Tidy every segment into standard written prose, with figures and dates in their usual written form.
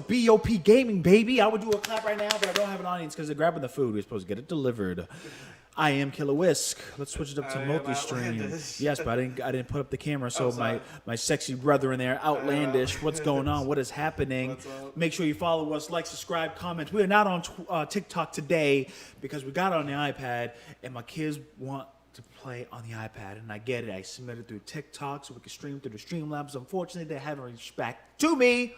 B.o.P gaming, baby. I would do a clap right now, but I don't have an audience because they're grabbing the food. We're supposed to get it delivered. I am Killer Whisk. Let's switch it up to multi-stream. Yes, but I didn't put up the camera, so my sexy brother in there, Outlandish. What's going on? What is happening? Make sure you follow us, like, subscribe, comment. We are not on TikTok today because we got it on the iPad, and my kids want to play on the iPad, and I get it. I submitted through TikTok so we can stream through the Streamlabs. Unfortunately, they haven't reached back to me.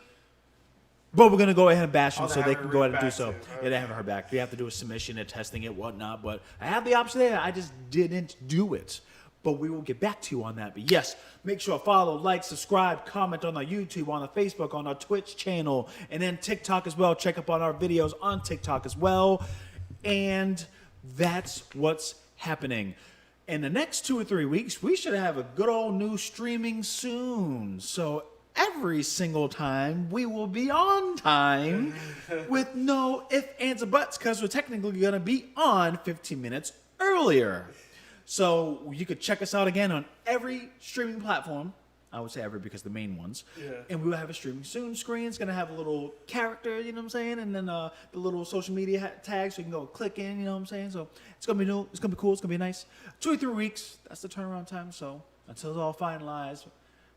But we're going to go ahead and bash them so they can go ahead and do so. Yeah, they haven't heard back. We have to do a submission and testing it, whatnot. But I have the option there. I just didn't do it. But we will get back to you on that. But yes, make sure to follow, like, subscribe, comment on our YouTube, on our Facebook, on our Twitch channel, and then TikTok as well. Check up on our videos on TikTok as well. And that's what's happening. In the next 2 or 3 weeks, we should have a good old new streaming soon. So every single time we will be on time with no ifs, ands, or buts, because we're technically going to be on 15 minutes earlier. So you could check us out again on every streaming platform. I would say every because the main ones. Yeah. And we will have a streaming soon screen. It's going to have a little character, you know what I'm saying? And then the little social media tag so you can go click in, you know what I'm saying? So it's going to be new. It's going to be cool. It's going to be nice. 2 or 3 weeks. That's the turnaround time. So until it's all finalized,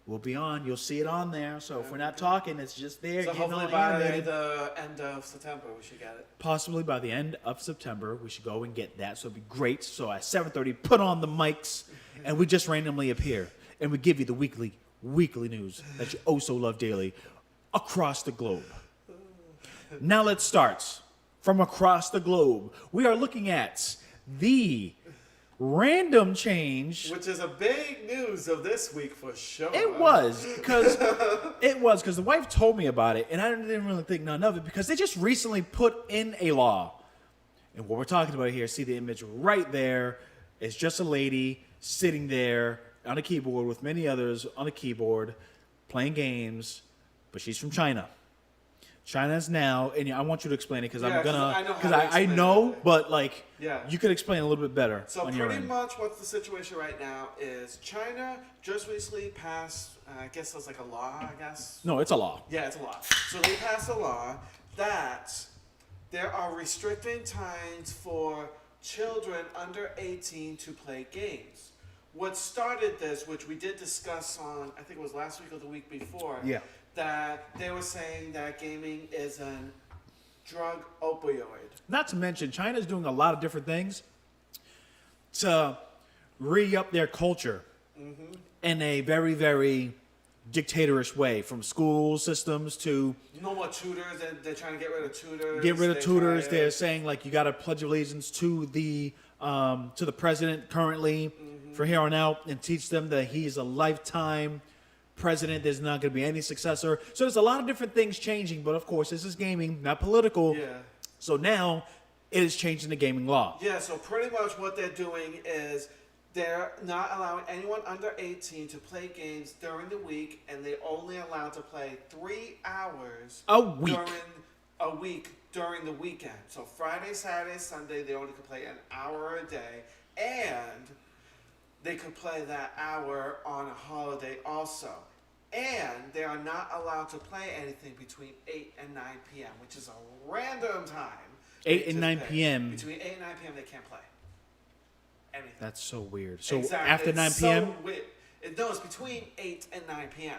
we'll be on. You'll see it on there. So if we're not talking, it's just there. So hopefully by the end of September, we should get it. Possibly by the end of September, we should go and get that. So it'd be great. So at 7:30, put on the mics, and we just randomly appear. And we give you the weekly news that you oh so love daily across the globe. Now let's start from across the globe. We are looking at the random change, which is a big news of this week for sure. It was because the wife told me about it, and I didn't really think none of it because they just recently put in a law. And what we're talking about here, see the image right there, is just a lady sitting there on a keyboard with many others on a keyboard playing games, but she's from China. China's now, and I want you to explain it because I know, but like, you could explain a little bit better. So pretty much what's the situation right now is China just recently passed, I guess it's like a law, I guess. No, it's a law. Yeah, it's a law. So they passed a law that there are restricting times for children under 18 to play games. What started this, which we did discuss on, I think it was last week or the week before, that they were saying that gaming is a drug opioid. Not to mention, China's doing a lot of different things to re-up their culture in a very, very dictatorish way, from school systems to no more tutors. They're trying to get rid of tutors. They're saying like you got to pledge allegiance to the president currently from here on out, and teach them that he's a lifetime president. There's not going to be any successor. So there's a lot of different things changing, but of course this is gaming, not political. Yeah. So now it is changing the gaming law. Yeah. So pretty much what they're doing is they're not allowing anyone under 18 to play games during the week, and they're only allowed to play 3 hours during the weekend. So Friday, Saturday, Sunday, they only can play an hour a day, and they could play that hour on a holiday also. And they are not allowed to play anything between 8 and 9 p.m., which is a random time. 8 and 9 p.m. Between 8 and 9 p.m. they can't play anything. That's so weird. So exactly. After 9 p.m.? No, it's between 8 and 9 p.m.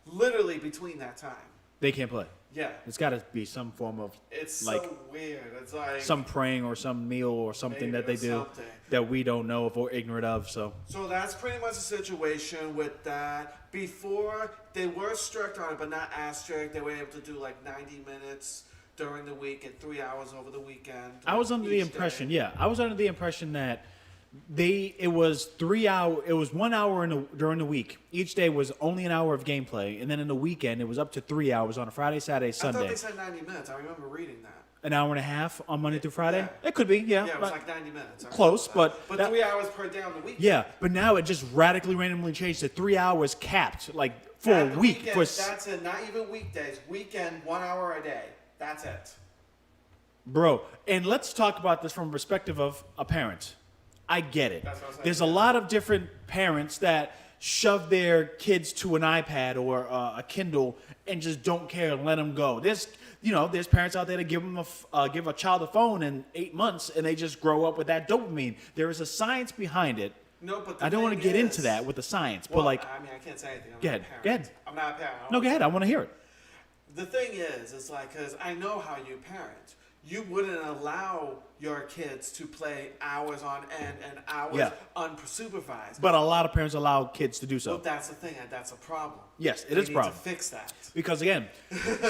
Literally between that time. They can't play. Yeah. It's got to be some form of, it's like, so weird. It's like some praying or some meal or something that they do that we don't know if we're ignorant of. So that's pretty much the situation with that. Before, they were strict on it, but not as strict. They were able to do like 90 minutes during the week and 3 hours over the weekend. I was under the impression, that it was 3 hours. It was 1 hour during the week. Each day was only an hour of gameplay, and then in the weekend it was up to 3 hours on a Friday, Saturday, Sunday. I thought they said 90 minutes. I remember reading that. An hour and a half on Monday through Friday. Yeah. It could be, yeah. Yeah, it was like 90 minutes. Close, but 3 hours per day on the weekend. Yeah, but now it just randomly changed to 3 hours capped, like for a week. Weekend, that's it. Not even weekdays. Weekend, 1 hour a day. That's it. Bro, and let's talk about this from the perspective of a parent. I get it. There's a lot of different parents that shove their kids to an iPad or a Kindle and just don't care and let them go. there's parents out there that give a child a phone in 8 months, and they just grow up with that dopamine. There is a science behind it. No, but I don't want to get into that with the science, well, but like, I mean, I can't say anything. Go ahead. I'm not a parent. No, go ahead. I want to hear it. The thing is, it's like, because I know how you parent. You wouldn't allow your kids to play hours on end and hours unsupervised. But a lot of parents allow kids to do so. Well, that's the thing, and that's a problem. Yes, it They is a need problem. to fix that. Because again,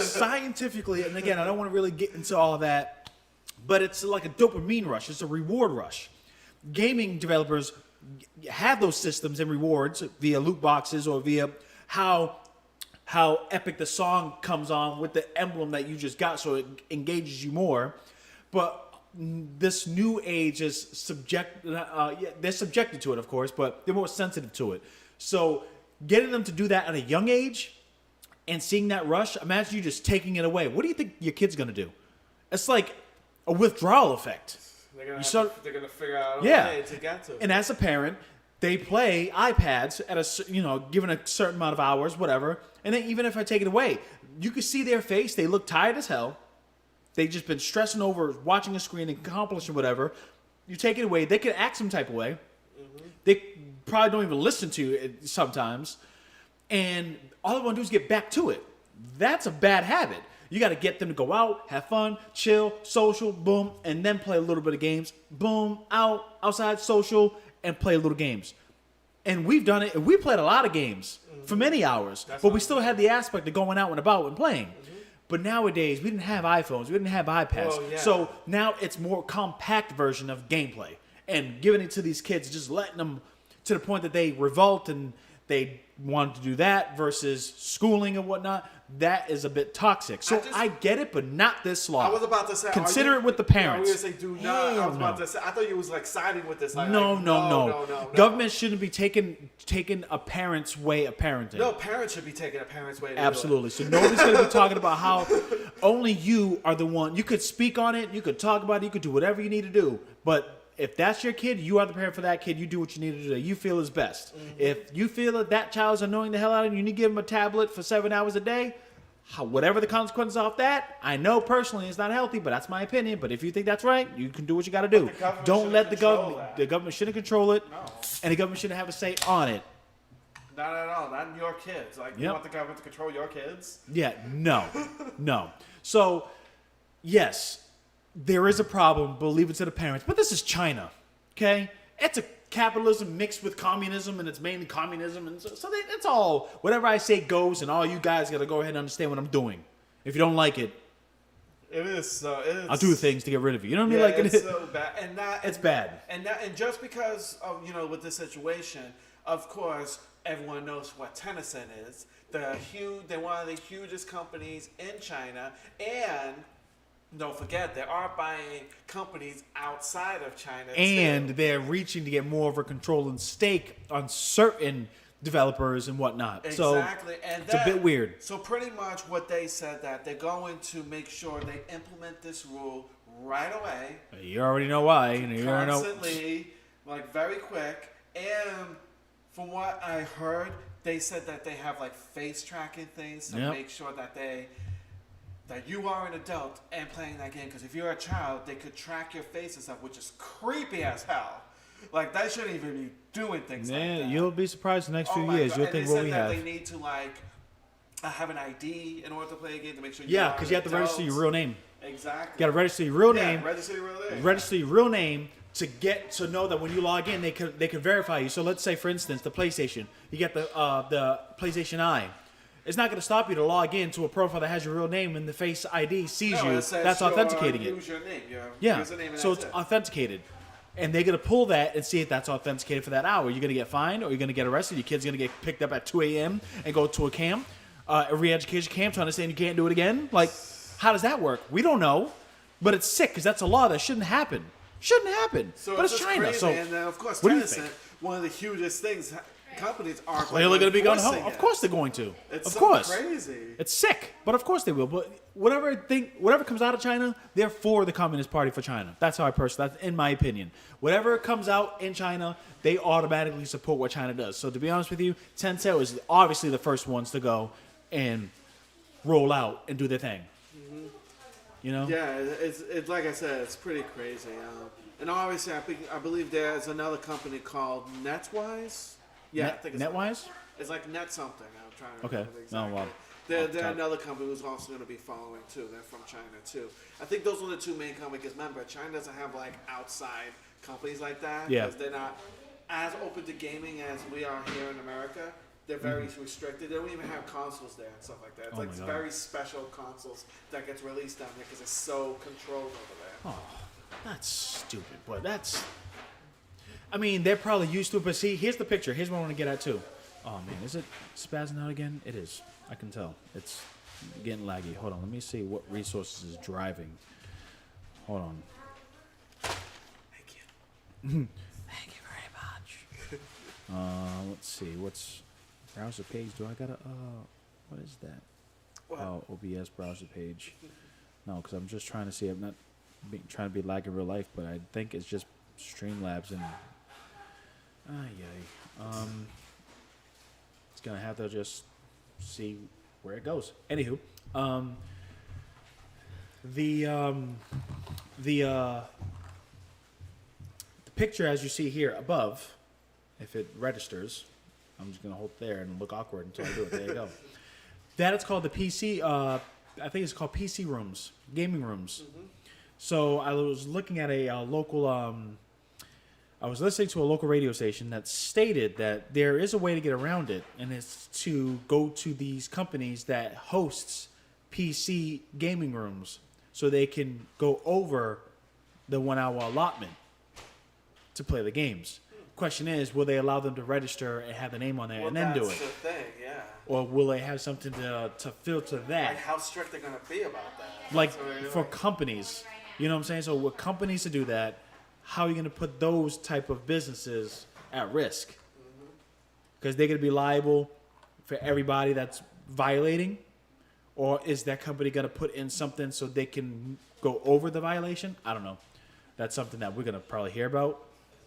scientifically, and again, I don't want to really get into all of that, but it's like a dopamine rush. It's a reward rush. Gaming developers have those systems and rewards via loot boxes or via how epic the song comes on with the emblem that you just got, so it engages you more. But this new age is they're subjected to it, of course, but they're more sensitive to it. So getting them to do that at a young age and seeing that rush, imagine you just taking it away. What do you think your kid's going to do? It's like a withdrawal effect. They're going to figure out a way to get to it. And as a parent, they play iPads at given a certain amount of hours, whatever. And then even if I take it away, you can see their face. They look tired as hell. They've just been stressing over watching a screen and accomplishing whatever. You take it away, they can act some type of way. Mm-hmm. They probably don't even listen to it sometimes. And all they want to do is get back to it. That's a bad habit. You got to get them to go out, have fun, chill, social, boom, and then play a little bit of games. Boom, outside, social, and play a little games. And we've done it, and we played a lot of games for many hours, but we still had the aspect of going out and about and playing. Mm-hmm. But nowadays, we didn't have iPhones, we didn't have iPads. Well, yeah. So now it's more compact version of gameplay. And giving it to these kids, just letting them to the point that they revolt and they want to do that versus schooling and whatnot. That is a bit toxic. So I get it, but not this long. I was about to say, consider it with the parents. I was going to say, do not. I was about to say, I thought you was like siding with this. Like, no. Government shouldn't be taking a parent's way of parenting. No, parents should be taking a parent's way. Absolutely. So nobody's going to be talking about how only you are the one. You could speak on it. You could talk about it. You could do whatever you need to do. But if that's your kid, you are the parent for that kid. You do what you need to do that you feel is best. Mm-hmm. If you feel that child's annoying the hell out of you, you need to give them a tablet for 7 hours a day, whatever the consequences of that, I know personally it's not healthy, but that's my opinion. But if you think that's right, you can do what you got to do. Don't let the government shouldn't control it, and the government shouldn't have a say on it. Not at all. Not your kids. Like, you want the government to control your kids? Yeah, no. So, yes, there is a problem, but leave it to the parents. But this is China, okay? It's a capitalism mixed with communism, and it's mainly communism. And so it's all, whatever I say goes, and all you guys got to go ahead and understand what I'm doing. If you don't like it, it is. I'll do things to get rid of you. You know what I mean? Like, it's so bad. It's bad. And just because of, with this situation, of course, everyone knows what Tencent is. They're one of the hugest companies in China, and don't forget, they are buying companies outside of China, and too. They're reaching to get more of a controlling stake on certain developers and whatnot. Exactly. So and it's a bit weird. So pretty much what they said, that they're going to make sure they implement this rule right away. You already know why. Constantly, like very quick. And from what I heard, they said that they have like face tracking things to make sure that you are an adult and playing that game. Because if you're a child, they could track your face and stuff, which is creepy as hell. Like, they shouldn't even be doing things like that. You'll be surprised the next few years. You'll think what we have. They said that they need to, like, have an ID in order to play a game to make sure because you have to register your real name. Exactly. You got to register your real name. Register your real name. Register your real name to know that when you log in, they can verify you. So let's say, for instance, the PlayStation. You get the PlayStation Eye. It's not going to stop you to log in to a profile that has your real name and the Face ID sees you. That's authenticating it. Use your name, so it's authenticated. And they're going to pull that and see if that's authenticated for that hour. You're going to get fined, or you're going to get arrested. Your kid's going to get picked up at 2 a.m. and go to a camp, a re-education camp, to understand you can't do it again. Like, how does that work? We don't know. But it's sick, because that's a law that shouldn't happen. So but it's China. Crazy. So and of course, what do you Tencent, think? One of the hugest things companies are clearly going to be going home. it. Of course they're going to. It's of so course. Crazy. It's sick, but of course they will. But whatever comes out of China, they're for the Communist Party for China. That's how that's in my opinion. Whatever comes out in China, they automatically support what China does. So to be honest with you, Tencent was obviously the first ones to go and roll out and do their thing. Mm-hmm. You know? Yeah, it's like I said, it's pretty crazy. And obviously, I believe there's another company called Netwise. Yeah, I think it's Netwise? It's like Net something. I'm trying to Okay. remember exactly. Oh, wow. They're another company who's also going to be following too. They're from China too. I think those are the two main companies. Because remember, China doesn't have like outside companies like that. Yeah. Because they're not as open to gaming as we are here in America. They're very restricted. They don't even have consoles there and stuff like that. It's like very special consoles that gets released down there because it's so controlled over there. Oh, that's stupid. But that's... I mean, they're probably used to it. But see, here's the picture. Here's what I want to get at too. Oh, man. Is it spazzing out again? It is. I can tell. It's getting laggy. Hold on. Let me see what resources is driving. Hold on. Thank you. Thank you very much. Let's see. What's browser page? Do I gotta? What is that? What? Oh, OBS browser page. No, because I'm just trying to see. I'm not trying to be lag in real life, but I think it's just Streamlabs and. It's gonna have to just see where it goes. Anywho, the picture as you see here above, if it registers, I'm just gonna hold there and look awkward until I do it. There you go. That is called the PC. I think it's called PC rooms, gaming rooms. Mm-hmm. So I was looking at a local. I was listening to a local radio station that stated that there is a way to get around it, and it's to go to these companies that hosts PC gaming rooms so they can go over the 1 hour allotment to play the games. Question is, will they allow them to register and have the name on there and then do it? That's the thing, yeah. Or will they have something to filter that? Like how strict they're going to be about that. Like for companies, you know what I'm saying? So with companies to do that, how are you going to put those type of businesses at risk? Because they're going to be liable for everybody that's violating? Or is that company going to put in something so they can go over the violation? I don't know. That's something that we're going to probably hear about.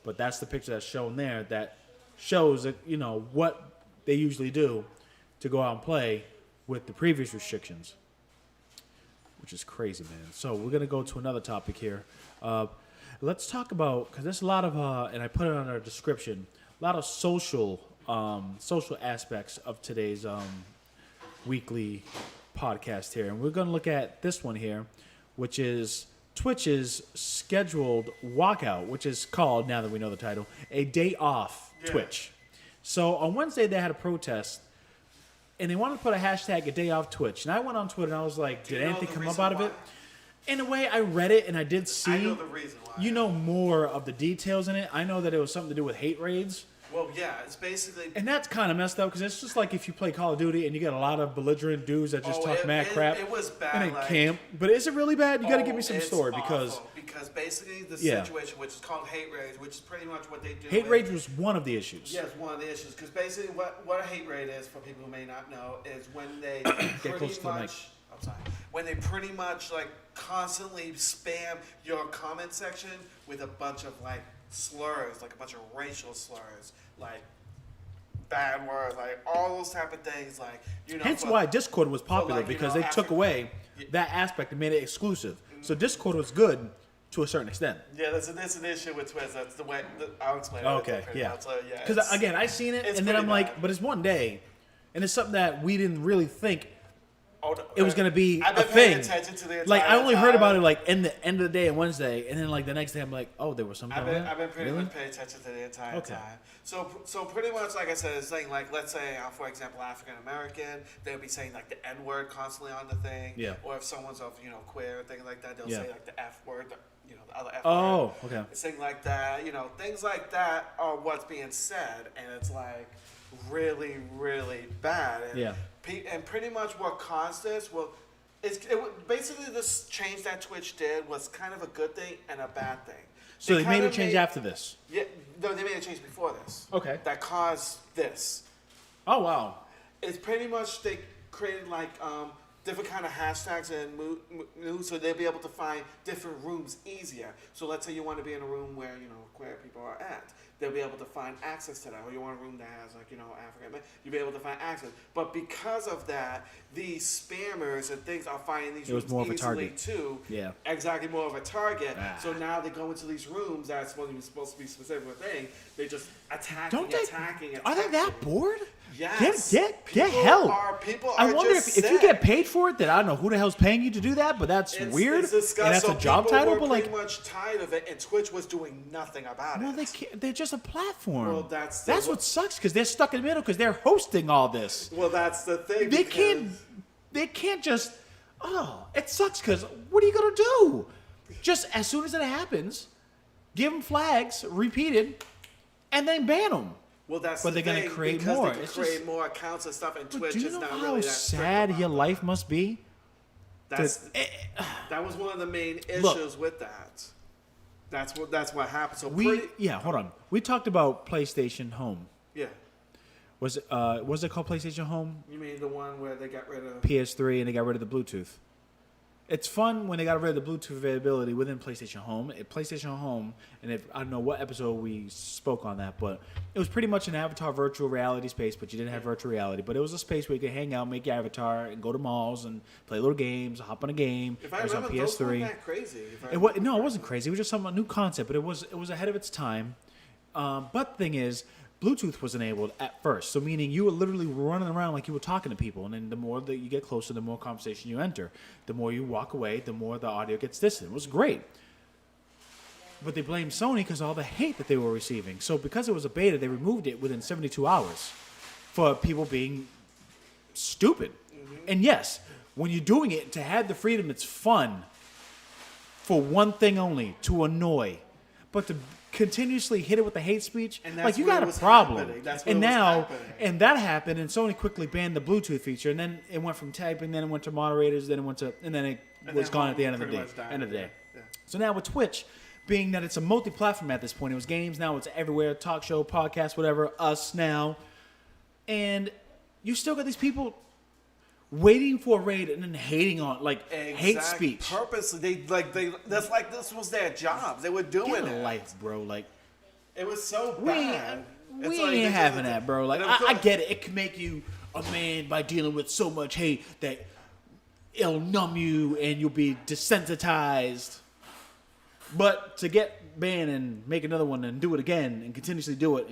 But that's the picture that's shown there that shows that, you know, what they usually do to go out and play with the previous restrictions. Which is crazy, man. So we're going to go to another topic here. Let's talk about, because there's a lot of, and I put it on our description, a lot of social aspects of today's weekly podcast here. And we're going to look at this one here, which is Twitch's scheduled walkout, which is called, now that we know the title, a day off Twitch. So on Wednesday, they had a protest, and they wanted to put a hashtag, a day off Twitch. And I went on Twitter, and I was like, did anything come up out of it? In a way, I read it, and I did see. I know the reason why. You know more of the details in it. I know that it was something to do with hate raids. Well, yeah, it's basically... And that's kind of messed up, because it's just like if you play Call of Duty, and you get a lot of belligerent dudes that just talk mad crap. It was bad. In a camp. But is it really bad? You got to give me some story, because... Because basically the situation, which is called hate raids, which is pretty much what they do... Hate raids was one of the issues. Yes, one of the issues. Because basically what a hate raid is, for people who may not know, is when they pretty much... I'm sorry. When they pretty much like constantly spam your comment section with a bunch of like slurs, like a bunch of racial slurs, like bad words, like all those type of things, like, you know. Hence why Discord was popular, like, because know, they took away that aspect and made it exclusive. So Discord was good to a certain extent. Yeah, that's an issue with Twitch. That's the way I'll explain it. Okay, yeah. So, yeah. Because again, I seen it, and then I'm like, but it's one day, and it's something that we didn't really think it was going to be a thing. Like, I only heard about it like in the end of the day on Wednesday, and then like the next day I'm like, oh, there was something. I've been pretty much paying attention to the entire time. So pretty much, like I said, it's saying like, let's say, for example, African American, they'll be saying like the N word constantly on the thing. Yeah. Or if someone's of queer and things like that, they'll say like the F word. The other F word. Oh, okay. Things like that. Things like that are what's being said, and it's like really, really bad. And and pretty much what caused this, basically this change that Twitch did was kind of a good thing and a bad thing. So they made a change after this? Yeah, no, they made a change before this. Okay. That caused this. Oh, wow. It's pretty much they created like different kind of hashtags and news, so they'll be able to find different rooms easier. So let's say you want to be in a room where queer people are at, they'll be able to find access to that. Or you want a room that has African, you'll be able to find access. But because of that, these spammers and things are finding these rooms more of a easily target. too. Yeah. Exactly, more of a target. So now they go into these rooms that are supposed to be specific for a thing. They just attacking. Are they that bored? Yes. Get People help. People are I wonder just if you get paid for it, then I don't know who the hell's paying you to do that, but that's weird. It's disgusting. And that's a job people title, were but like, pretty much tired of it, and Twitch was doing nothing about well, it. they're just a platform. Well, that's what sucks because they're stuck in the middle because they're hosting all this. Well, that's the thing. They can't just. Oh, it sucks because what are you gonna do? Just as soon as it happens, give them flags, repeated, and then ban them. Well, that's but the they're thing, gonna create because more. They can it's create just, more accounts and stuff, and but Twitch do you is know not how really that strict sad about your that. life must be? That was one of the main issues with that. That's what happened. So hold on. We talked about PlayStation Home. Yeah. Was it called PlayStation Home? You mean the one where they got rid of PS3 and they got rid of the Bluetooth? It's fun when they got rid of the Bluetooth availability within PlayStation Home. PlayStation Home, and I don't know what episode we spoke on that, but it was pretty much an avatar virtual reality space, but you didn't have virtual reality. But it was a space where you could hang out, make your avatar, and go to malls and play little games, hop on a game. If I it was on remember, PS3. those weren't that crazy. It wasn't crazy. It was just some new concept, but it was ahead of its time. But the thing is, Bluetooth was enabled at first, so meaning you were literally running around like you were talking to people, and then the more that you get closer, the more conversation you enter. The more you walk away, the more the audio gets distant. It was great. But they blamed Sony because of all the hate that they were receiving. So because it was a beta, they removed it within 72 hours for people being stupid. Mm-hmm. And yes, when you're doing it to have the freedom, it's fun for one thing only, to annoy. But to continuously hit it with the hate speech, like you got a problem. And that happened, and Sony quickly banned the Bluetooth feature, and then it went from typing, then it went to moderators, then it was gone at the end of the day. Yeah. So now with Twitch, being that it's a multi-platform at this point, it was games, now it's everywhere, talk show, podcast, whatever, us now, and you still got these people waiting for a raid and then hating on hate speech. Purposely, that's like this was their job. They were doing it. Life, bro. Like it was so bad. We ain't having that, bro. Like I get it. It can make you a man by dealing with so much hate that it'll numb you and you'll be desensitized. But to get banned and make another one and do it again and continuously do it,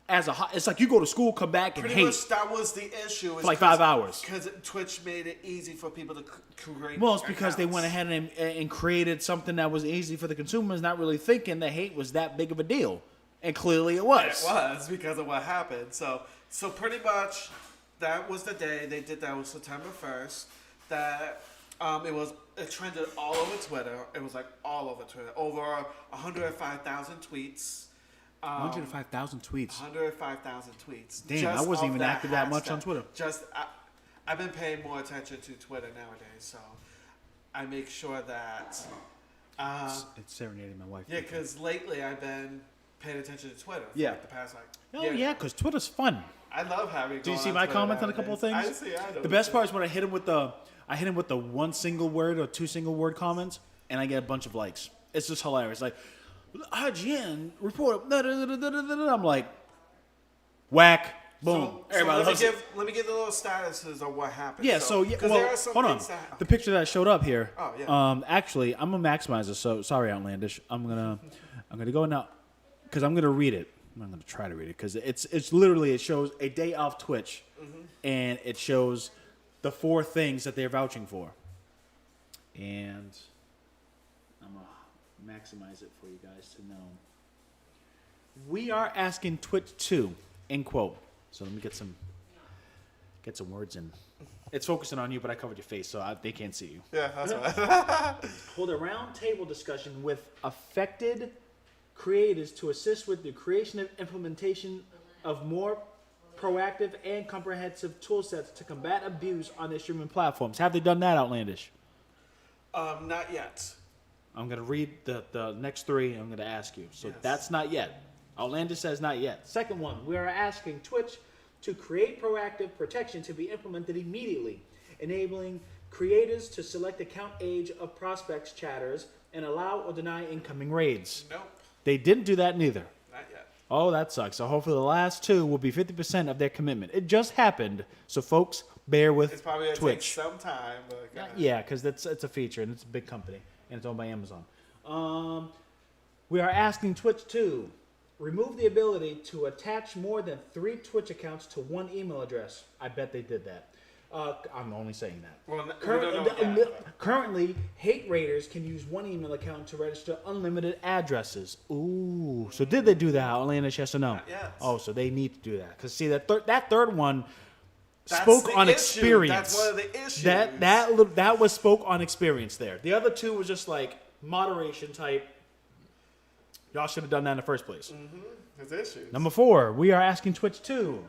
it's like you go to school, come back, and hate. Pretty much that was the issue. For like 5 hours. Because Twitch made it easy for people to create. Well, it's because they went ahead and created something that was easy for the consumers, not really thinking that hate was that big of a deal. And clearly it was. It was because of what happened. So pretty much that was the day they did that. It was September 1st. That it trended all over Twitter. It was like all over Twitter. Over 105,000 tweets. 105,000 tweets. 105,000 tweets. Damn, I wasn't even active that much on Twitter. I've been paying more attention to Twitter nowadays, so I make sure that. It's serenading my wife. Yeah, because lately I've been paying attention to Twitter. For like the past because Twitter's fun. I love having. Do you see my comments on a couple of things? I see. I know. The best part is when I hit him with the one single word or two single word comments, and I get a bunch of likes. It's just hilarious. Like. IGN report. I'm like, whack, boom. Everybody loves it. Let me give the little statuses of what happened. Yeah. Hold on. The picture that showed up here. Oh yeah. Actually, I'm a maximizer. So sorry, Outlandish. I'm gonna go now because I'm gonna read it. I'm gonna try to read it because it's literally it shows a day off Twitch, and it shows the 4 things that they're vouching for, and I'm gonna maximize it for you guys to know. We are asking Twitch too, end quote. So let me get some words in. It's focusing on you, but I covered your face, so they can't see you. Yeah, that's right. Hold a round table discussion with affected creators to assist with the creation and implementation of more proactive and comprehensive tool sets to combat abuse on their streaming platforms. Have they done that, Outlandish? Not yet. I'm going to read the next 3. I'm going to ask you. So That's not yet. Outlandish says not yet. Second one, we are asking Twitch to create proactive protection to be implemented immediately, enabling creators to select account age of prospects chatters and allow or deny incoming raids. Nope. They didn't do that neither. Not yet. Oh, that sucks. So hopefully the last two will be 50% of their commitment. It just happened. So folks, bear with It's probably going to take Twitch. some time. But, Yeah, because it's a feature and it's a big company and it's owned by Amazon. We are asking Twitch to remove the ability to attach more than 3 Twitch accounts to one email address. I bet they did that. I'm only saying that. Well, we don't know yet. Currently, hate raiders can use one email account to register unlimited addresses. Ooh, so did they do that? Outlandish, yes or no? Not yet. Oh, so they need to do that. Because see, that third one That's spoke the on issue. experience. That's one of the issues. That was spoke on experience there. The other two was just like moderation type. Y'all should have done that in the first place. There's issues. Number 4, we are asking Twitch to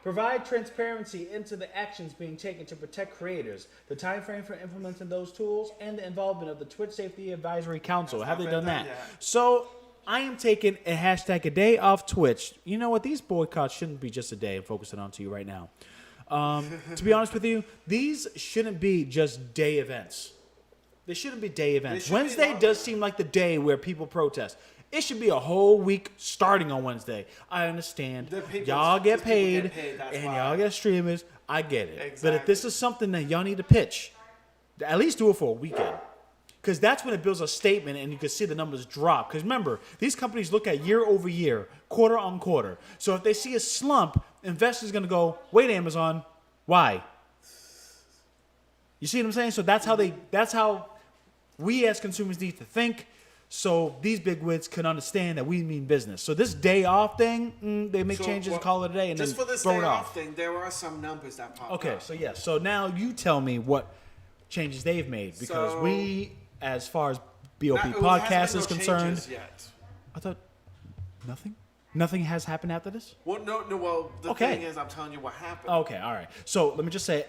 provide transparency into the actions being taken to protect creators, the time frame for implementing those tools, and the involvement of the Twitch Safety Advisory Council. Have they done that? yet. So I am taking a hashtag a day off Twitch. You know what? These boycotts shouldn't be just a day. I'm focusing on to you right now. To be honest with you, these shouldn't be just day events. They shouldn't be day events. should be Wednesday longer. does seem like the day where people protest. It should be a whole week starting on Wednesday. I understand. Y'all get paid, that's and why. y'all get streamers. I get it. But if Exactly. this is something that y'all need to pitch, at least do it for a weekend. Because that's when it builds a statement and you can see the numbers drop. Because remember, these companies look at year over year, quarter on quarter. So if they see a slump, investors are going to go, wait, Amazon, why? You see what I'm saying? So that's how we as consumers need to think. So these big wigs can understand that we mean business. So this day off thing, they make changes, well, call it a day, and just then for this throw day it off off. thing, there are some numbers that pop Okay, up. so yeah. So now you tell me what changes they've made. Because So- we, as far as B.o.P Not- podcast hasn't is been no concerned, changes yet. I thought nothing? Nothing has happened after this? Well, no. Well, the Okay. thing is, I'm telling you what happened. Okay, all right. So let me just say,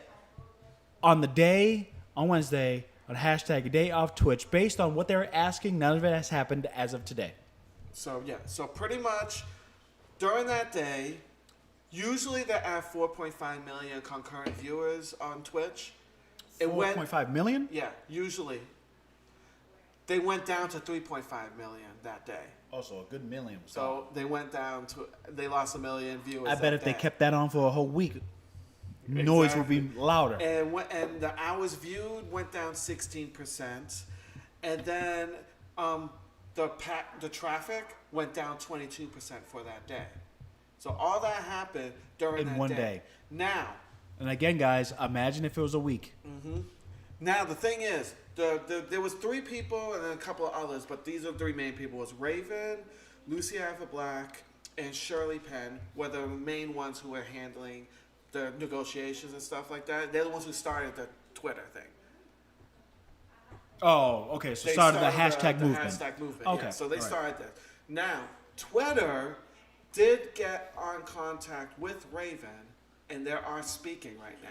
on the day, on Wednesday, on hashtag a day off Twitch, based on what they're asking, none of it has happened as of today. So yeah, so pretty much during that day, usually they're at 4.5 million concurrent viewers on Twitch. It went, 4.5 million? yeah, usually. They went down to 3.5 million that day. Also, a good million. So they went down to, they lost 1 million viewers. I bet that if they day. kept that on for a whole week, noise would be louder. And the hours viewed went down 16%, and then the traffic went down 22% for that day. So all that happened during In that one day. Now, And again, guys, imagine if it was a week. the thing is, there was 3 people and then a couple of others, but these are the 3 main people. It was Raven, Lucy Alpha Black, and Shirley Penn were the main ones who were handling the negotiations and stuff like that. They're the ones who started the Twitter thing. Oh, okay. So They started the hashtag the movement. hashtag movement. Okay, Yeah. So they all right. started that. Now, Twitter did get on contact with Raven, and they are speaking right now.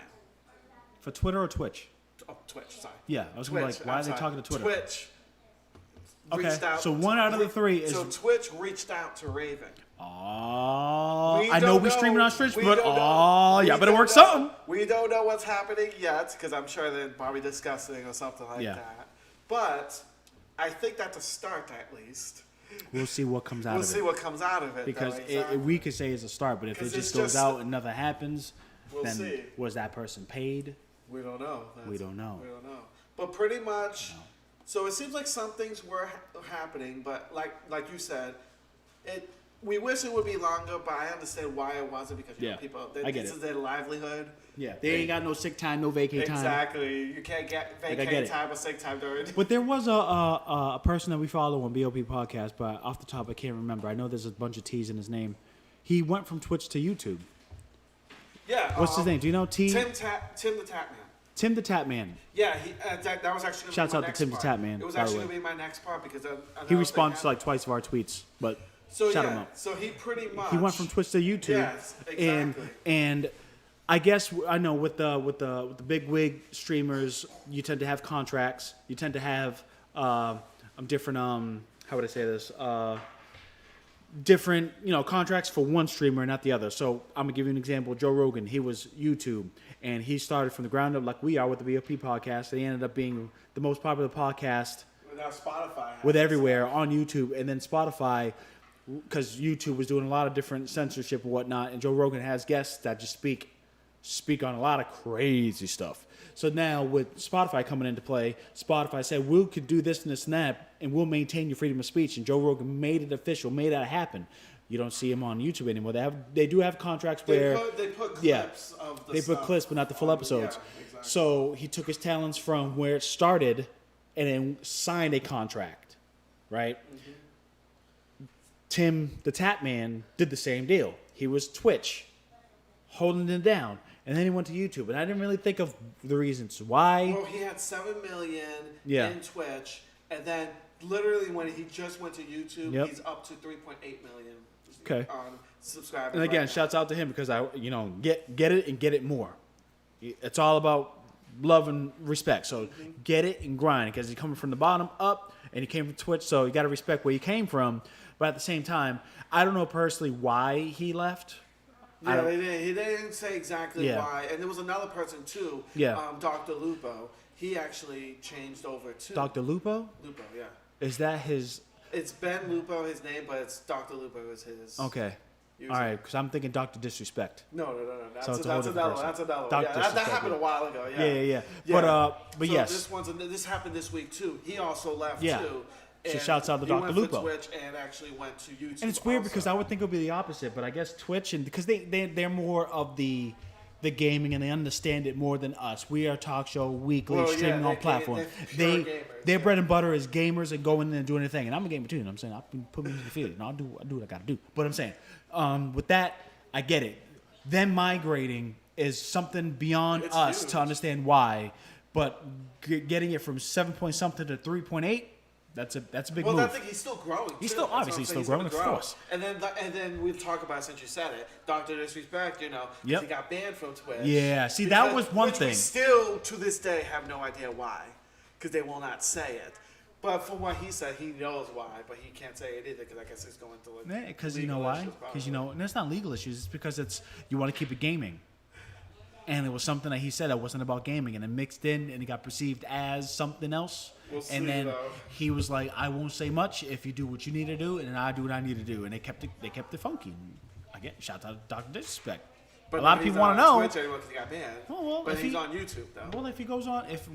For Twitter or Twitch? Oh, Twitch, sorry. Yeah, I was gonna be Twitch, like, why I'm are they sorry. talking to Twitter? Twitch Okay, reached out. so one out of the 3 is. So Twitch reached out to Raven. Oh, We I know don't we streaming on Twitch, we but don't know. oh, We y'all better don't work know. something. We don't know what's happening yet, because I'm sure they're probably discussing or something like Yeah. that. But I think that's a start, at least. We'll see what comes out We'll of see it. what comes out of it. Because though, exactly. we could say it's a start, but if it 'Cause just it's goes just- out and nothing happens, We'll then see. was that person paid? We don't know. We don't know. We don't know. But pretty much, so it seems like some things were happening, but like you said, we wish it would be longer, but I understand why it wasn't, because you know, Yeah, people, I get this it. is their livelihood. Yeah, they ain't got no sick time, no vacay time. Exactly. You can't get I get vacay it. time or sick time during. But there was a person that we follow on B.o.P podcast, but off the top I can't remember. I know there's a bunch of T's in his name. He went from Twitch to YouTube. Yeah. What's his name? Do you know T? Tim the Tap Man. Tim the Tap Man. Yeah, that was actually. Shouts gonna out be my to next Tim the part. Tap Man, It was by the actually way. going to be my next part because He responds to like twice of our tweets, but So shout yeah, him out. so he pretty much. He went from Twitch to YouTube. Yes, exactly. And I guess I know with the big wig streamers, you tend to have contracts. You tend to have different how would I say this? different, contracts for one streamer and not the other. So I'm gonna give you an example. Joe Rogan, he was YouTube, and he started from the ground up like we are with the B.o.P podcast. They ended up being the most popular podcast Without Spotify. with everywhere on YouTube, and then Spotify, because YouTube was doing a lot of different censorship and whatnot, and Joe Rogan has guests that just speak on a lot of crazy stuff. So now with Spotify coming into play, Spotify said we could do this and this and that, and we'll maintain your freedom of speech. And Joe Rogan made it official, made that happen. You don't see him on YouTube anymore. They do have contracts where they put clips of the they stuff put clips, but not the full episodes. Yeah, exactly. So he took his talents from where it started, and then signed a contract, right? Mm-hmm. Tim the Tap Man did the same deal. He was Twitch, holding it down. And then he went to YouTube, and I didn't really think of the reasons why. Well, he had 7 million Yeah. in Twitch, and then literally when he just went to YouTube, Yep. he's up to 3.8 million. Okay. Subscribers. And again, right shouts out to him because get it and get it more. It's all about love and respect. So get it and grind, because he's coming from the bottom up, and he came from Twitch, so you got to respect where he came from. But at the same time, I don't know personally why he left. Yeah, they didn't say exactly Yeah. why. And there was another person too. Yeah. Dr. Lupo. He actually changed over too. Dr. Lupo? Lupo, yeah. Is that his? It's Ben Lupo, his name, but it's Dr. Lupo is his. Okay. username. All right, because I'm thinking Dr. Disrespect. No. That's, So it's a whole that's different another one. person. That's another one. Dr. Yeah, that Disrespect, happened a while ago. Yeah. Yeah. Yeah. But So yes. This happened this week too. He also left Yeah. too. So And shouts out to he Dr. went Lupo. For Twitch and actually went to YouTube. And it's weird also. because I would think it would be the opposite, but I guess Twitch, and because they're more of the gaming, and they understand it more than us. We are a talk show weekly, Well, yeah, streaming on they- platform. they're pure gamers, Their yeah. bread and butter is gamers and going in and doing their thing. And I'm a gamer too. You know what I'm saying? Put me in the field. And I'll do what I got to do. But I'm saying, with that, I get it. Them migrating is something beyond It's us huge. to understand why. But getting it from 7 point something to 3.8, that's a big Well, move. that's like he's still growing. He's too. still- That's what obviously I'm he's saying. still growing, gonna of grow. course. And then we've talked about it since you said it. Dr. Disrespect, Yep. 'cause he got banned from Twitch. Yeah, see, that was one which thing. We still to this day have no idea why, because they will not say it. But from what he said, he knows why, but he can't say it either because I guess he's going to like. Because you know legal why? issues, Because probably. and it's not legal issues. It's because you want to keep it gaming, and it was something that he said that wasn't about gaming, and it mixed in, and it got perceived as something else. We'll see, and then though. he was like, "I won't say much if you do what you need to do, and then I do what I need to do." And they kept it funky. And again, shout out to Dr. Disrespect. But a lot of he's people want to not on know. Twitch anymore 'cause he got banned. Oh, well, but if he's he- on YouTube though. Well, if he goes on, if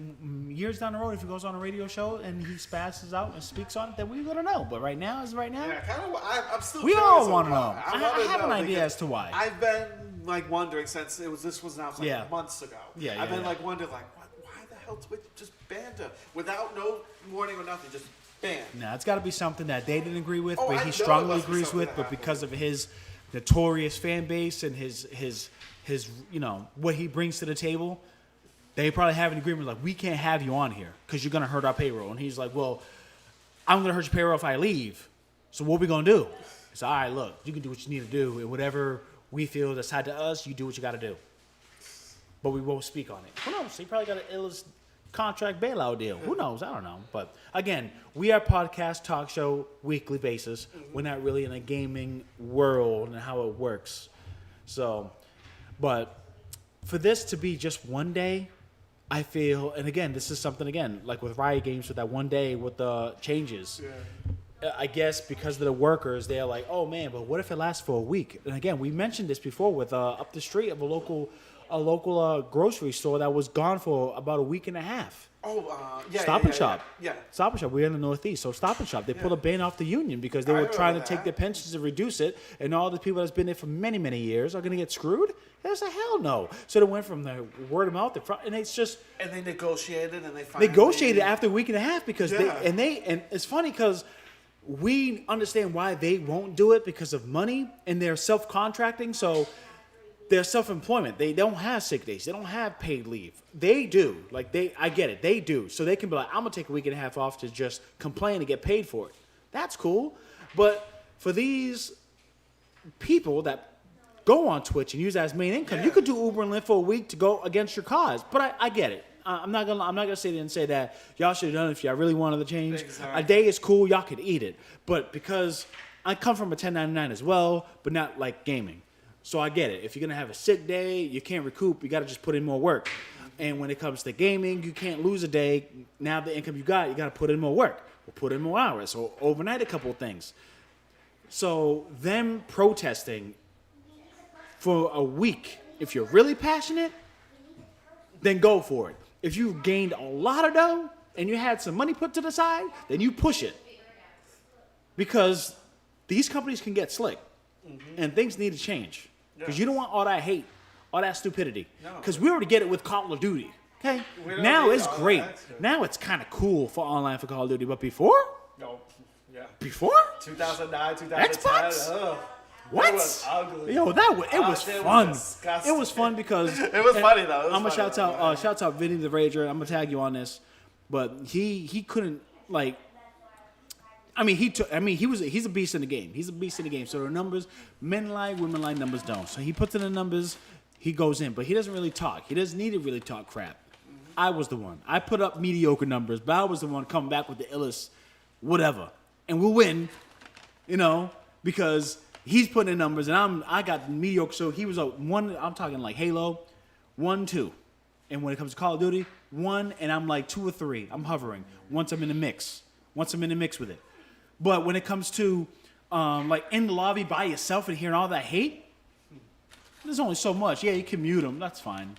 years down the road, if he goes on a radio show and he spasses out and speaks on it, then we're gonna know. But right now, Yeah, kind of. I'm still. We curious all on wanna why. know. I wanna have an know idea because as to why. I've been like wondering since this was announced like Yeah. months ago. Yeah, I've been yeah. like wondering like why the hell Twitch just banned him without no warning or nothing, just banned. Now, it's got to be something that they didn't agree with, Oh, but I he know it strongly must be agrees something with. that But happened. because of his notorious fan base and his what he brings to the table, they probably have an agreement like, we can't have you on here because you're gonna hurt our payroll. And he's like, well, I'm gonna hurt your payroll if I leave. So what we gonna do? It's all right. Look, you can do what you need to do, and whatever we feel that's tied to us, you do what you got to do. But we won't speak on it. Who knows? He probably got an illest contract bailout deal. Who knows? I don't know. But again, we are a podcast talk show weekly basis. We're not really in a gaming world and how it works. So, but for this to be just one day, I feel, and again, this is something again like with Riot Games with that one day with the changes. I guess because of the workers, they're like, oh man, but what if it lasts for a week? And again, we mentioned this before with up the street of a local grocery store that was gone for about a week and a half. Oh, yeah. Stop and Shop. Yeah. Stop and Shop. We're in the Northeast, so Stop and Shop. They pulled a ban off the union because they I were trying to remember take that. their pensions and reduce it, and all the people that's been there for many, many years are going to get screwed. There's a hell no. So they went from the word of mouth, and it's just And they negotiated, and they finally negotiated after a week and a half because Yeah. and it's funny because we understand why they won't do it because of money and they're self-contracting, so they're self-employment. They don't have sick days. They don't have paid leave. They do. I get it. They do. So they can be like, I'm going to take a week and a half off to just complain and get paid for it. That's cool. But for these people that go on Twitch and use that as main income, you could do Uber and Lyft for a week to go against your cause. But I get it. I'm not gonna sit there and say that y'all should have done it if y'all really wanted to change. Exactly. A day is cool, y'all could eat it. But because I come from a 1099 as well, but not like gaming. So I get it. If you're going to have a sick day, you can't recoup. You got to just put in more work. And when it comes to gaming, you can't lose a day. Now the income you got to put in more work. We'll put in more hours. So overnight a couple of things. So them protesting for a week, if you're really passionate, then go for it. If you've gained a lot of dough and you had some money put to the side, then you push it. Because these companies can get slick. And things need to change. Because you don't want all that hate, all that stupidity. Because we already get it with Call of Duty. Okay? Now it's great. Now it's kind of cool for online for Call of Duty. But before? No. Yeah. Before? 2009, 2010. Xbox? Ugh. What? It was ugly. Yo, it was fun. It was fun because it was funny though. I'm gonna shout out Vinny the Rager. I'm gonna tag you on this, but he couldn't like. He's a beast in the game. He's a beast in the game. So the numbers, men lie, women lie, numbers don't. So he puts in the numbers, he goes in, but he doesn't really talk. He doesn't need to really talk crap. I was the one. I put up mediocre numbers, but I was the one coming back with the illest, whatever, and we'll win, because he's putting in numbers and I got mediocre. So he was a 1. I'm talking like Halo, 1, 2, and when it comes to Call of Duty, 1, and I'm like 2 or 3. I'm hovering once I'm in the mix with it. But when it comes to like in the lobby by yourself and hearing all that hate, there's only so much. Yeah, you can mute them. That's fine.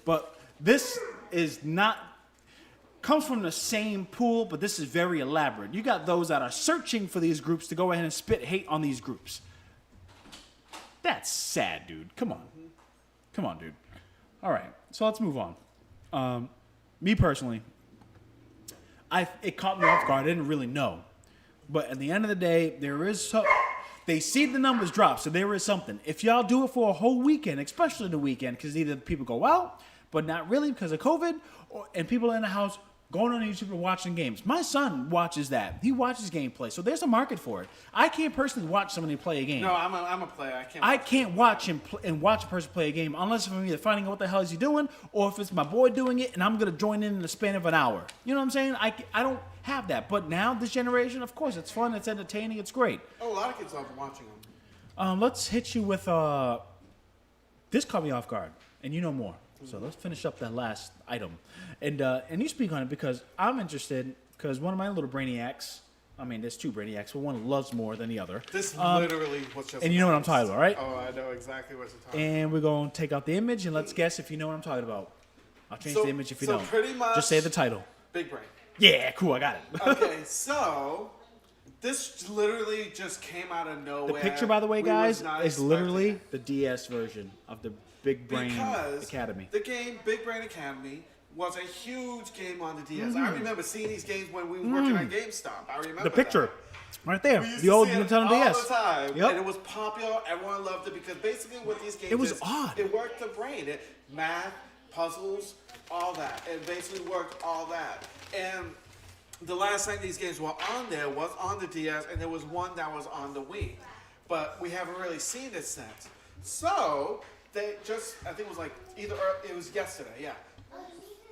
But this is not comes from the same pool, but this is very elaborate. You got those that are searching for these groups to go ahead and spit hate on these groups. That's sad, dude. Come on, dude. All right, so let's move on. Me personally, it caught me off guard. I didn't really know. But at the end of the day, they see the numbers drop, so there is something. If y'all do it for a whole weekend, especially the weekend, because either people go out, but not really because of COVID, and people in the house going on YouTube and watching games. My son watches that. He watches gameplay, so there's a market for it. I can't personally watch somebody play a game. No, I'm a player. I can't watch him and watch a person play a game unless I'm either finding out what the hell is he doing, or if it's my boy doing it, and I'm gonna join in the span of an hour. You know what I'm saying? I don't have that. But now this generation, of course, it's fun, it's entertaining, it's great. Oh, a lot of kids love watching them. Let's hit you with this caught me off guard, and you know more. So let's finish up that last item, and you speak on it because I'm interested. Because one of my little brainiacs, there's 2 brainiacs, but one loves more than the other. This literally was just. And you know what I'm talking about, right? Oh, I know exactly what you're talking about. And we're gonna take out the image and let's guess if you know what I'm talking about. I'll change the image if you don't. Pretty much. Just say the title. Big brain. Yeah, cool. I got it. Okay, so this literally just came out of nowhere. The picture, by the way, guys, is literally the DS version of the Big Brain Academy. The game Big Brain Academy was a huge game on the DS. I remember seeing these games when we were working at GameStop. I remember the picture. Right there. We used The to old see it Nintendo DS. all the time. Yep. And it was popular. Everyone loved it because basically what these games It was odd. It worked the brain. Math, puzzles, all that. It basically worked all that. And the last time these games were on there was on the DS, and there was one that was on the Wii. But we haven't really seen it since. So they just, I think it was like it was yesterday, yeah.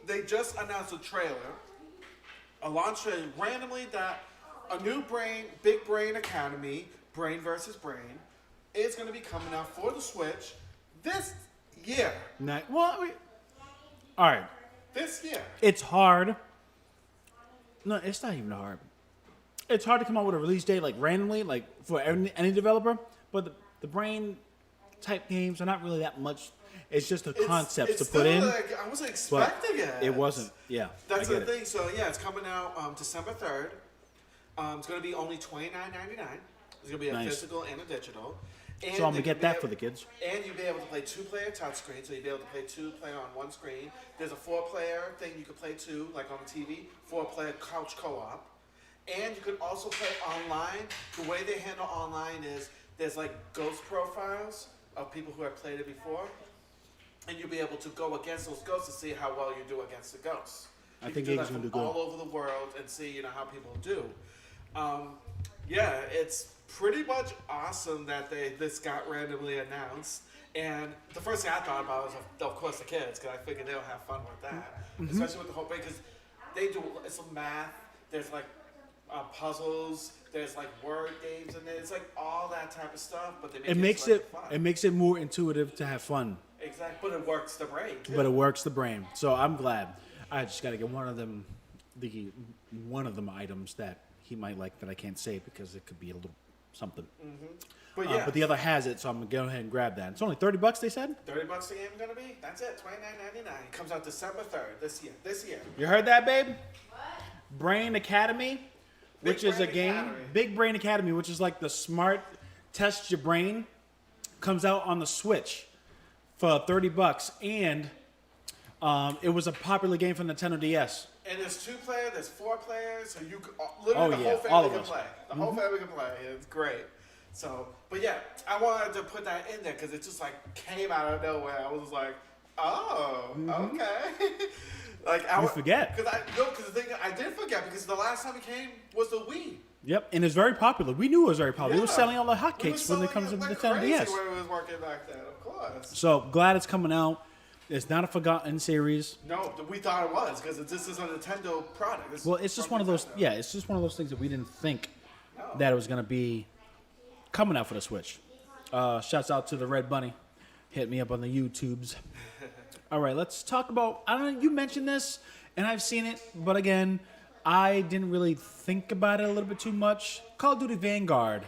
They just announced a trailer, a launch trailer randomly that a new Big Brain Academy, Brain versus Brain, is going to be coming out for the Switch this year. All right. This year. It's hard. No, it's not even hard. It's hard to come up with a release date like randomly, like for any developer. But the brain type games are not really that much. It's just the concepts to put in. Like, I wasn't expecting it. It wasn't. Yeah. That's the thing. So yeah, it's coming out December 3rd. It's going to be only $29.99. It's going to be a physical and a digital. And so I'm going to get that for the kids. And you'll be able to play 2-player touchscreen, so you'll be able to play 2-player on one screen. There's a 4-player thing you could play 2, like on the TV, 4-player couch co-op. And you could also play online. The way they handle online is there's like ghost profiles of people who have played it before. And you'll be able to go against those ghosts to see how well you do against the ghosts. I think it's going to do good. All over the world and see how people do. Yeah, it's pretty much awesome that this got randomly announced. And the first thing I thought about was, of course, the kids, because I figured they'll have fun with that. Especially with the whole thing, because they do some math. There's like puzzles. There's like word games in there. It's like all that type of stuff, but they make It makes like it fun. it makes it more intuitive to have fun. Exactly, but it works the brain. Too. But it works the brain. So I'm glad. I just got to get one of them items that he might like that I can't say because it could be a little something. But yeah, but the other has it, so I'm gonna go ahead and grab that. It's only $30. They said. $30 the game's gonna be. That's it. $29.99. Comes out December 3rd this year. You heard that, babe? Brain Academy, which is a game. Academy. Big Brain Academy, which is like the smart test your brain, comes out on the Switch for $30, and it was a popular game for Nintendo DS. And there's 2 players, there's 4 players, so you could, literally the whole all family of can us. play. The whole family can play. It's great. So, but yeah, I wanted to put that in there because it just like came out of nowhere. I was just like, oh, okay. Like You forget. because the thing I did forget because the last time it came was the Wii. Yep, and it's very popular. We knew it was very popular. It was Yeah. selling all the We hotcakes was when it selling comes to like Nintendo crazy DS. when it was working back then, of course. So glad it's coming out. It's not a forgotten series. No, we thought it was because this is a Nintendo product. This Well, is it's just from one of those. Nintendo. Yeah, it's just one of those things that we didn't think No. that it was gonna be coming out for the Switch. Shouts out to the Red Bunny. Hit me up on the YouTubes. All right, let's talk about. I don't know. You mentioned this, and I've seen it, but again, I didn't really think about it a little bit too much. Call of Duty Vanguard.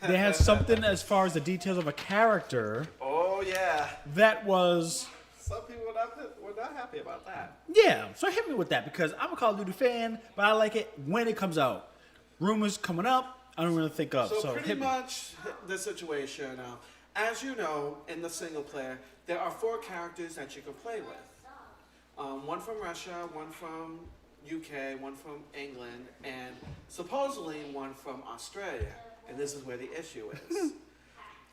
They had something as far as the details of a character Oh yeah. that was. Some people were not happy about that. Yeah, so hit me with that because I'm a Call of Duty fan, but I like it when it comes out. Rumors coming up, I don't really think of. So So pretty hit me. much the situation. As you know, in the single player, there are 4 characters that you can play with. One from Russia, one from UK, one from England, and supposedly one from Australia. And this is where the issue is.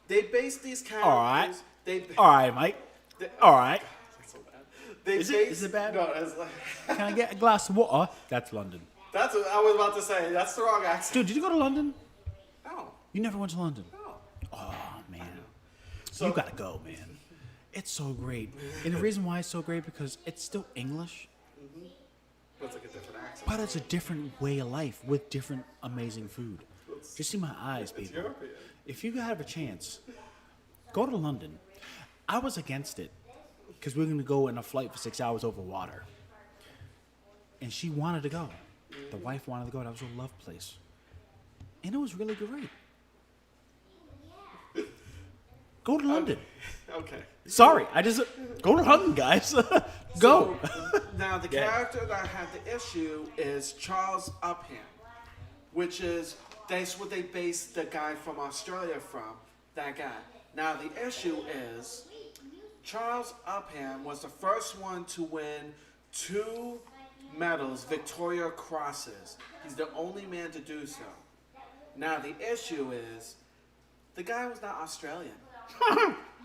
They base these characters. All right. They, All right, Mike. they- All right. That's so bad. They Is base, it bad? No, it's like, Can I get a glass of water? That's London. that's what I was about to say. That's the wrong accent. Dude, did you go to London? No, You never went to London. no. Oh, man. So You gotta go, man. It's so great. And the reason why it's so great because it's still English, It's like a different accent. but it's a different way of life with different amazing food. Just see my eyes, It's people. European. If you have a chance, go to London. I was against it because we were going to go in a flight for 6 hours over water. And she wanted to go. The wife wanted to go. That was her love place. And it was really great. Go to London. Okay. Sorry, I just go to London, guys. Go. So, now the Yeah. character that had the issue is Charles Upham, which is that's what they based the guy from Australia from. That guy. Now the issue is Charles Upham was the first one to win 2 medals, Victoria Crosses. He's the only man to do so. Now the issue is the guy was not Australian.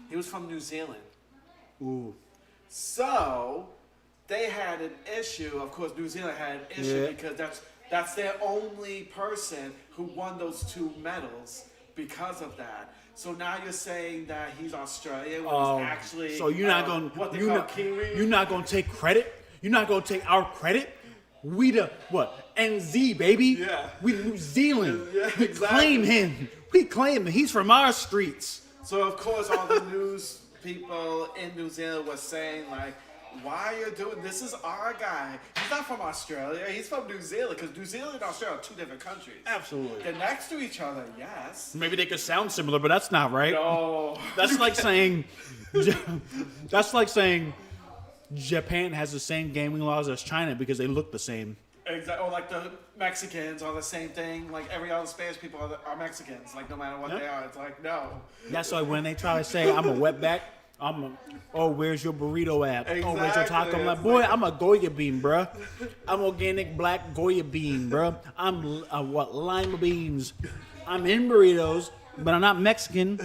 He was from New Zealand. Ooh. So they had an issue. Of course, New Zealand had an issue Yeah. because that's their only person who won those 2 medals because of that. So now you're saying that he's Australian when he's actually so you're not going what they you're call not, Kiwi. you're not going to take credit. You're not going to take our credit. We the what? NZ baby. Yeah. We New Zealand. Yeah, We exactly. claim him. We claim him. He's from our streets. So of course all the news people in New Zealand were saying like, why are you doing this? Is our guy. He's not from Australia. He's from New Zealand because New Zealand and Australia are 2 different countries. Absolutely. They're next to each other, yes. Maybe they could sound similar, but that's not right. No. That's like saying Japan has the same gaming laws as China because they look the same. Exactly. Or like the Mexicans are the same thing. Like every other Spanish people are Mexicans. Like no matter what Yep. they are, it's like no. That's why when they try to say I'm a wetback, oh, where's your burrito at? Oh, where's your taco? Exactly. I'm like, boy, I'm a Goya bean, bruh. I'm organic black Goya bean, bruh. I'm lima beans. I'm in burritos, but I'm not Mexican.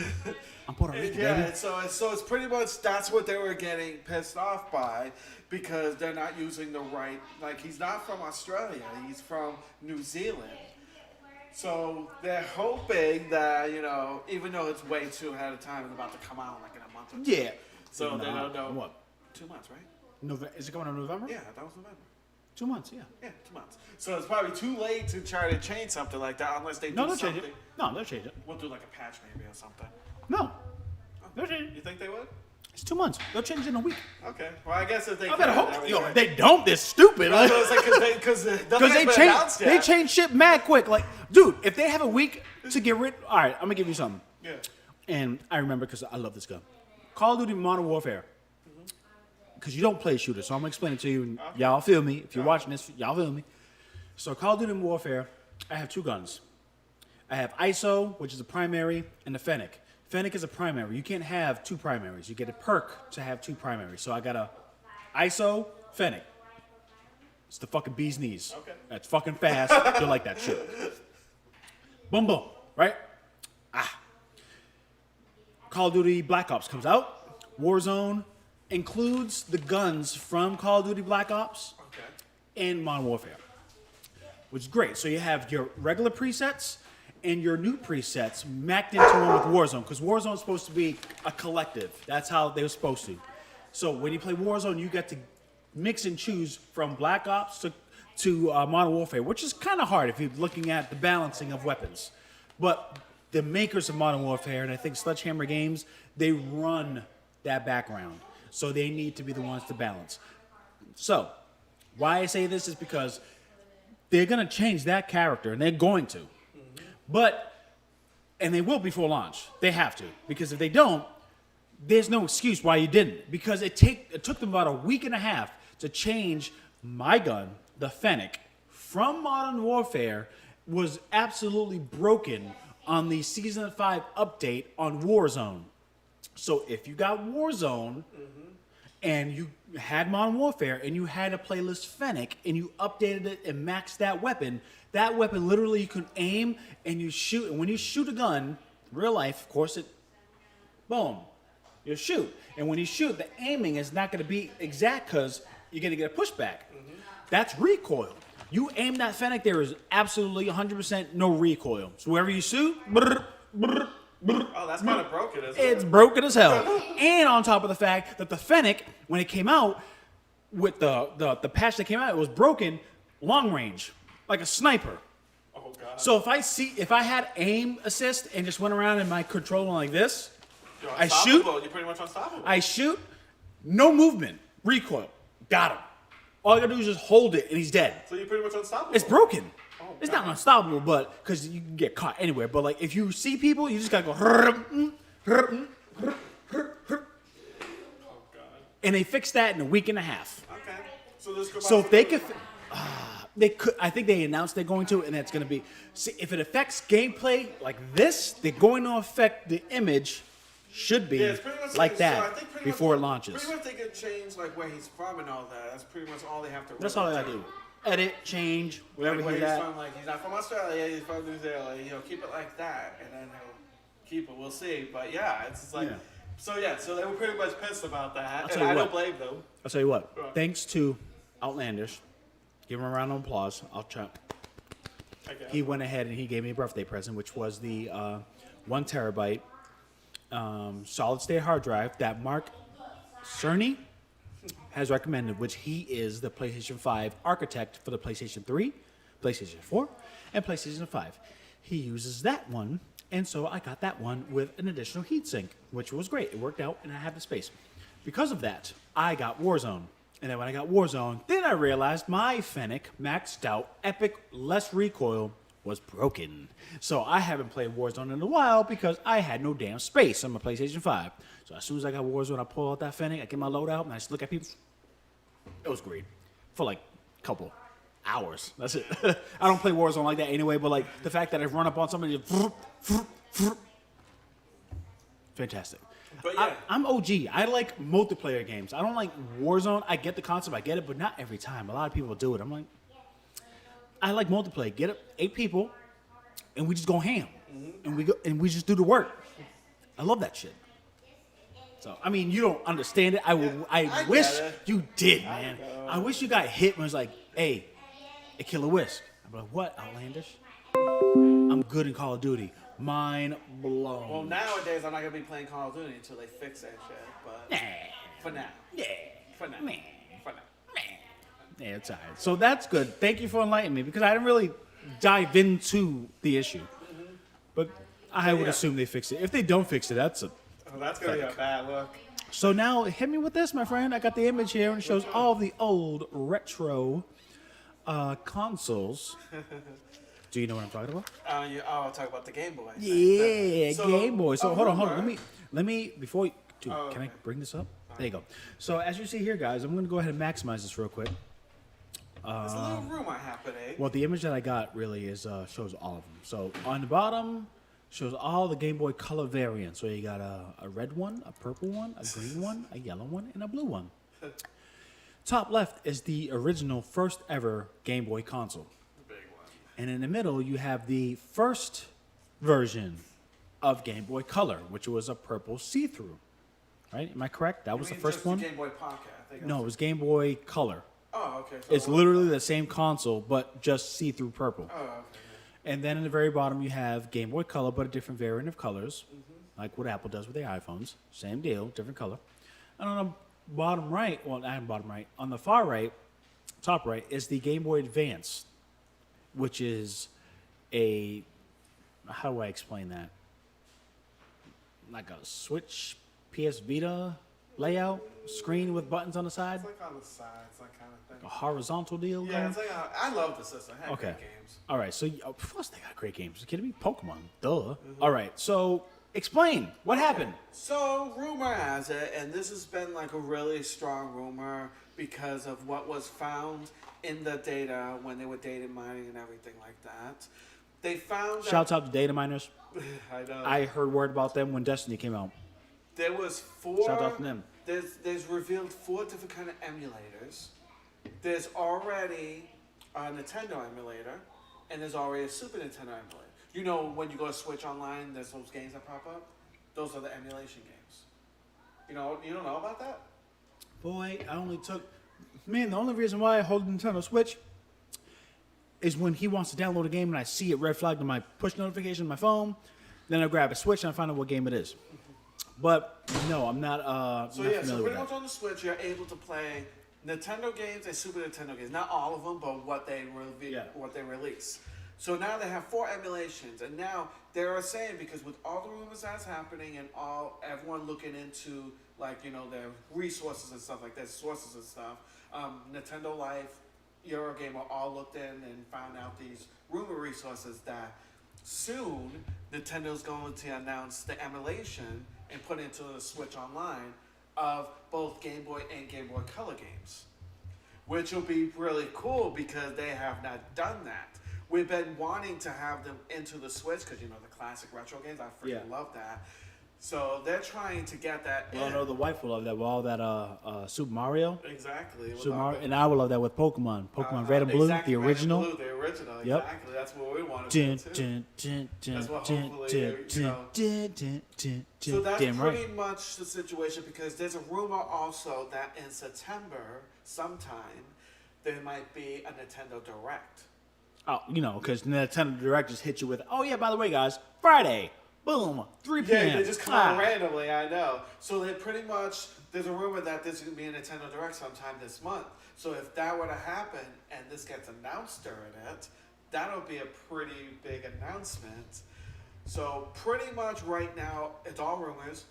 I'm Puerto Rican, Yeah, baby. and so it's pretty much that's what they were getting pissed off by because they're not using the right. Like he's not from Australia. He's from New Zealand. So they're hoping that even though it's way too ahead of time, it's about to come out like in a month or 2. Yeah. So they don't know. What? 2 months, right? Is it coming in November? Yeah, that was November. 2 months, yeah. Yeah, 2 months. So it's probably too late to try to change something like that unless they No, do they'll something. change it. No, they'll change it. We'll do like a patch maybe or something. No, they'll change it. You think they would? It's 2 months. They'll change it in a week. Okay. Well, I guess if they I better can, hope. that Yo, would if be they don't, they're stupid. great. No, it's like because They change shit mad quick. Like, dude, if they have a week to get rid, all right, I'm gonna give you something. Yeah. And I remember because I love this gun. Call of Duty Modern Warfare. Because you don't play shooters, so I'm gonna explain it to you. And y'all feel me? If you're watching this, y'all feel me? So Call of Duty Warfare, I have 2 guns. I have ISO, which is a primary, and the Fennec. Fennec is a primary. You can't have 2 primaries. You get a perk to have 2 primaries. So I got a ISO Fennec. It's the fucking bee's knees. Okay. That's fucking fast. You'll like that shit. Boom, boom. Right? Call of Duty Black Ops comes out. Warzone includes the guns from Call of Duty Black Ops and Modern Warfare, which is great. So you have your regular presets and your new presets macked into one with Warzone, because Warzone is supposed to be a collective. That's how they were supposed to. So when you play Warzone, you get to mix and choose from Black Ops to Modern Warfare, which is kind of hard if you're looking at the balancing of weapons. But the makers of Modern Warfare, and I think Sledgehammer Games, they run that background. So they need to be the ones to balance. So why I say this is because they're going to change that character, and they're going to. And they will before launch. They have to. Because if they don't, there's no excuse why you didn't. Because it took them about a week and a half to change my gun, the Fennec, from Modern Warfare, was absolutely broken on the Season 5 update on Warzone. So if you got Warzone and you had Modern Warfare and you had a playlist Fennec and you updated it and maxed that weapon literally you can aim and you shoot. And when you shoot a gun, real life, of course, boom, you shoot. And when you shoot, the aiming is not going to be exact because you're going to get a pushback. That's recoil. You aim that Fennec, there is absolutely 100% no recoil. So wherever you shoot, Oh, that's kind of broken, isn't it? it's broken as hell. And on top of the fact that the Fennec, when it came out, with the patch that came out, it was broken long range, like a sniper. Oh, God. So if I had aim assist and just went around in my controller like this, You're I shoot, unstoppable. You're pretty much unstoppable. I shoot, no movement, recoil, got him. All I gotta do is just hold it and he's dead. So you're pretty much unstoppable. It's broken. Oh, it's God. not unstoppable, but because you can get caught anywhere. But like if you see people, you just gotta go. And they fixed that in a week and a half. Okay. So let's go back So to if they the- could, they could. I think they announced they're going to, and that's going to be. See, if it affects gameplay like this, they're going to affect the image. Should be Yeah, it's pretty much like so I that think pretty before much, it launches. Pretty much they can change like where he's from and all that. That's pretty much all they have to. That's really all I gotta do. Edit, change, wherever Like where he's he's at. from, like he's not from Australia, he's from New Zealand. You know, keep it like that, and then he'll keep it. We'll see. But yeah, it's just like. Yeah. So they were pretty much pissed about that, tell and you I what. don't blame them. I'll tell you what. Right. Thanks to Outlandish, give him a round of applause. I'll try. Okay. He went ahead and he gave me a birthday present, which was the 1 terabyte solid state hard drive that Mark Cerny has recommended, which he is the PlayStation 5 architect for the PlayStation 3, PlayStation 4, and PlayStation 5. He uses that one, and so I got that one with an additional heatsink, which was great. It worked out, and I had the space. Because of that, I got Warzone. And then when I got Warzone, then I realized my Fennec maxed out Epic less recoil was broken. So I haven't played Warzone in a while because I had no damn space on my PlayStation 5. So as soon as I got Warzone, I pull out that Fennec, I get my load out, and I just look at people. It was great. For like a couple hours. That's it. I don't play Warzone like that anyway, but like the fact that I run up on somebody, fantastic. But yeah. I'm OG. I like multiplayer games. I don't like Warzone. I get the concept, I get it, but not every time. A lot of people do it. I'm like, I like multiplayer. Get up 8 people, and we just go ham, and we just do the work. I love that shit. So I mean, you don't understand it. I wish get it. you did, man. I wish you got hit when it's like, hey, a killer whisk. I'm like, what, Outlandish? I'm good in Call of Duty. Mind blown. Well, nowadays I'm not gonna be playing Call of Duty until they fix that shit. But Nah. for now, Yeah. for now, Man. for now. Yeah, it's all right. So that's good. Thank you for enlightening me because I didn't really dive into the issue. But I would assume they fix it. If they don't fix it, that's a. Oh, that's gonna be a bad look. So now hit me with this, my friend. I got the image here and it shows all the old retro consoles. Do you know what I'm talking about? I'll talk about the Game Boy. Yeah, So, Game Boy. So a hold on. rumor- Let me before you, dude, Oh, can I okay. bring this up? There you go. So as you see here, guys, I'm going to go ahead and maximize this real quick. There's a little rumor happening. Well, the image that I got really is shows all of them. So on the bottom shows all the Game Boy Color variants. So you got a red one, a purple one, a green one, a yellow one, and a blue one. Top left is the original first ever Game Boy console. The big one. And in the middle, you have the first version of Game Boy Color, which was a purple see-through. Right? Am I correct? That was the first one? Game Boy Pocket. I think. No, it was Game Boy Color. Oh, okay. So It's literally the same console, but just see-through purple. Oh, okay. And then in the very bottom, you have Game Boy Color, but a different variant of colors, like what Apple does with their iPhones. Same deal, different color. And on the bottom right, well, not bottom right, on the far right, top right, is the Game Boy Advance, which is a, how do I explain that? Like a Switch PS Vita layout, screen with buttons on the side, It's like on the sides, that kind of a thing. horizontal deal. Yeah, going? it's like I love the system. It had Okay. great games. All right, so of course they got great games. Are you kidding me? Pokemon, duh. All right, so explain what happened. So, rumor has it, and this has been like a really strong rumor because of what was found in the data when they were data mining and everything like that. They found that, Shouts out to data miners. I know. I heard word about them when Destiny came out. There was four. Shout out to them. There's revealed 4 different kind of emulators. There's already a Nintendo emulator, and there's already a Super Nintendo emulator. You know, when you go to Switch Online, there's those games that pop up. Those are the emulation games. You don't know about that? Boy, I only took. Man, the only reason why I hold the Nintendo Switch is when he wants to download a game and I see it red flagged on my push notification on my phone. Then I grab a Switch and I find out what game it is. But no, I'm not. So not yeah, so familiar with pretty that. much on the Switch, you're able to play Nintendo games and Super Nintendo games. Not all of them, but what they what they release. So now they have 4 emulations, and now they are saying, because with all the rumors that's happening and everyone looking into their resources and stuff like that, sources and stuff, Nintendo Life, Eurogamer all looked in and found out these rumor resources that soon Nintendo's going to announce the emulation and put into the Switch Online of both Game Boy and Game Boy Color games, which will be really cool because they have not done that. We've been wanting to have them into the Switch because, the classic retro games, I freaking love that. So they're trying to get that Well, I in. know the wife will love that with all that Super Mario. Exactly. Super Mario, and I would love that with Pokemon. Pokemon Red and Blue, exactly, the Red and original. Blue, the original, Yep. exactly. That's what we want to do too. That's what hopefully, So that's Damn pretty right. much the situation because there's a rumor also that in September, sometime, there might be a Nintendo Direct. Oh, because Nintendo Direct just hit you with, oh yeah, by the way, guys, Friday, boom, 3 p.m. Yeah, they just come out randomly, I know. So they pretty much, there's a rumor that there's going to be a Nintendo Direct sometime this month. So if that were to happen and this gets announced during it, that'll be a pretty big announcement. So pretty much right now, it's all rumors.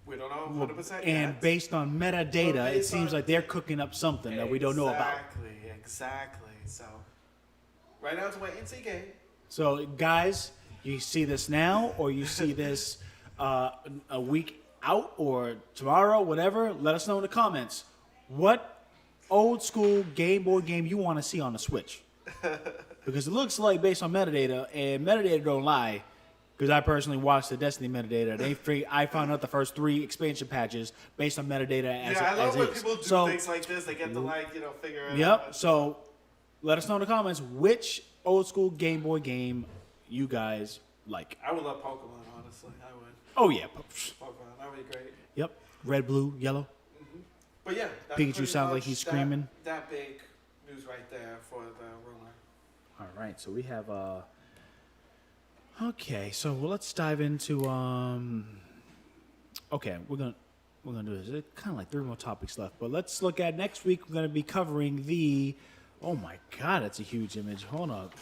We don't know 100% yet. And based on metadata, But it based seems on- like they're cooking up something that we don't know about. Exactly. So right now it's a wait and see game. So, guys, you see this now, or you see this a week out, or tomorrow, whatever. Let us know in the comments what old school Game Boy game you want to see on the Switch. Because it looks like based on metadata, and metadata don't lie. Because I personally watched the Destiny metadata. I found out the first 3 expansion patches based on metadata as I love when is. people do So, things like this. They get to figure it out. yep. So let us know in the comments which old school Game Boy game you guys like. I would love Pokemon, honestly. I would. Oh yeah. Pokemon, that would be great. Yep. Red, blue, yellow. But yeah, that's Pikachu pretty sounds like much he's screaming. That big news right there for the rumor. All right. So we have Okay. So let's dive into Okay, we're gonna do this. It's kind of like 3 more topics left, but let's look at next week. We're gonna be covering the Oh my God, it's a huge image. Hold up.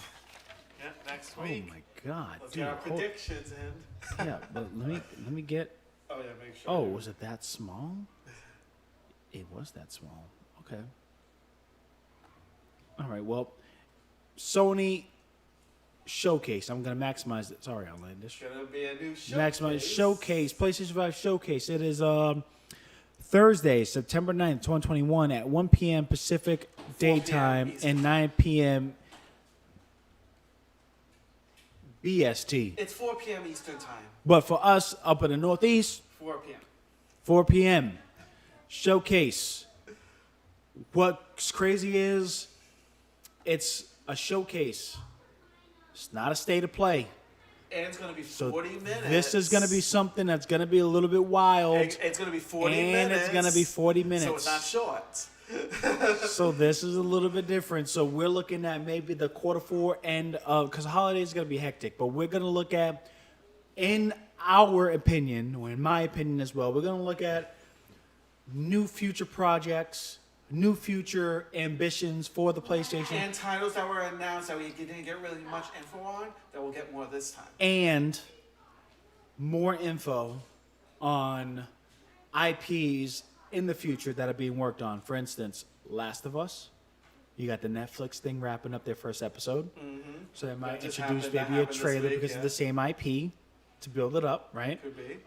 Yeah, next Oh week. my God, Let's dude. get our predictions in. Yeah, but let me get. Oh, yeah, make sure. Oh, was it that small? It was that small. Okay. All right. Well, Sony Showcase. I'm gonna maximize it. Sorry, Outlandish. It's gonna be a new showcase. Maximize Showcase. PlayStation 5 Showcase. It is Thursday, September 9th, 2021 at 1 p.m. Pacific daytime and 9 p.m. BST. It's 4 p.m. Eastern time. But for us up in the Northeast, 4 p.m. 4 p.m. Showcase. What's crazy is it's a showcase. It's not a state of play. And it's going to be 40 minutes. This is going to be something that's going to be a little bit wild. It's going to be 40 minutes. And it's going to be 40 minutes. So it's not short. So this is a little bit different. So we're looking at maybe the quarter four end of, because the holiday is going to be hectic, but we're going to look at, in our opinion, or in my opinion as well, we're going to look at new future projects, new future ambitions for the PlayStation. And titles that were announced that we didn't get really much info on, that we'll get more this time. And more info on IPs in the future that are being worked on. For instance, Last of Us. You got the Netflix thing wrapping up their first episode. Mm-hmm. So they might introduce maybe a trailer because of the same IP to build it up, right? Could be.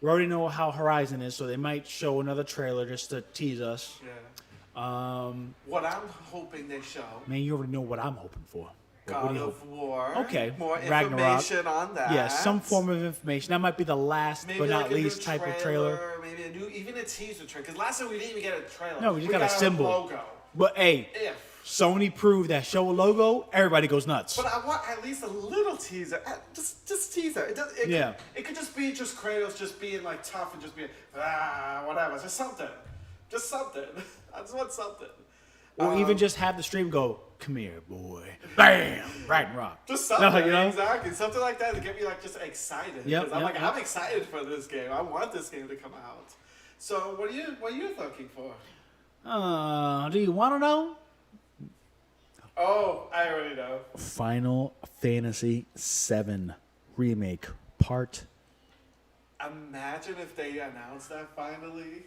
We already know how Horizon is, so they might show another trailer just to tease us. Yeah. What I'm hoping they show. Man, you already know what I'm hoping for. God of War. Okay. More Ragnarok. information on that. Yeah, some form of information. That might be the last maybe but like not a least new type of trailer. Maybe a new, even a teaser trailer. Because last time we didn't even get a trailer. No, we just got a symbol. Logo. But hey, Sony proved that show a logo, everybody goes nuts. But I want at least a little teaser. Just teaser. It could just be just Kratos just being like tough and just being whatever. Just something. Just something. I just want something. Or even just have the stream go, come here, boy. Bam! Ragnarok. Just something, you know? Exactly. Something like that to get me like just excited. Yep, Because I'm excited for this game. I want this game to come out. So what are you looking for? Do you want to know? Oh, I already know. Final Fantasy VII Remake Part. Imagine if they announced that finally.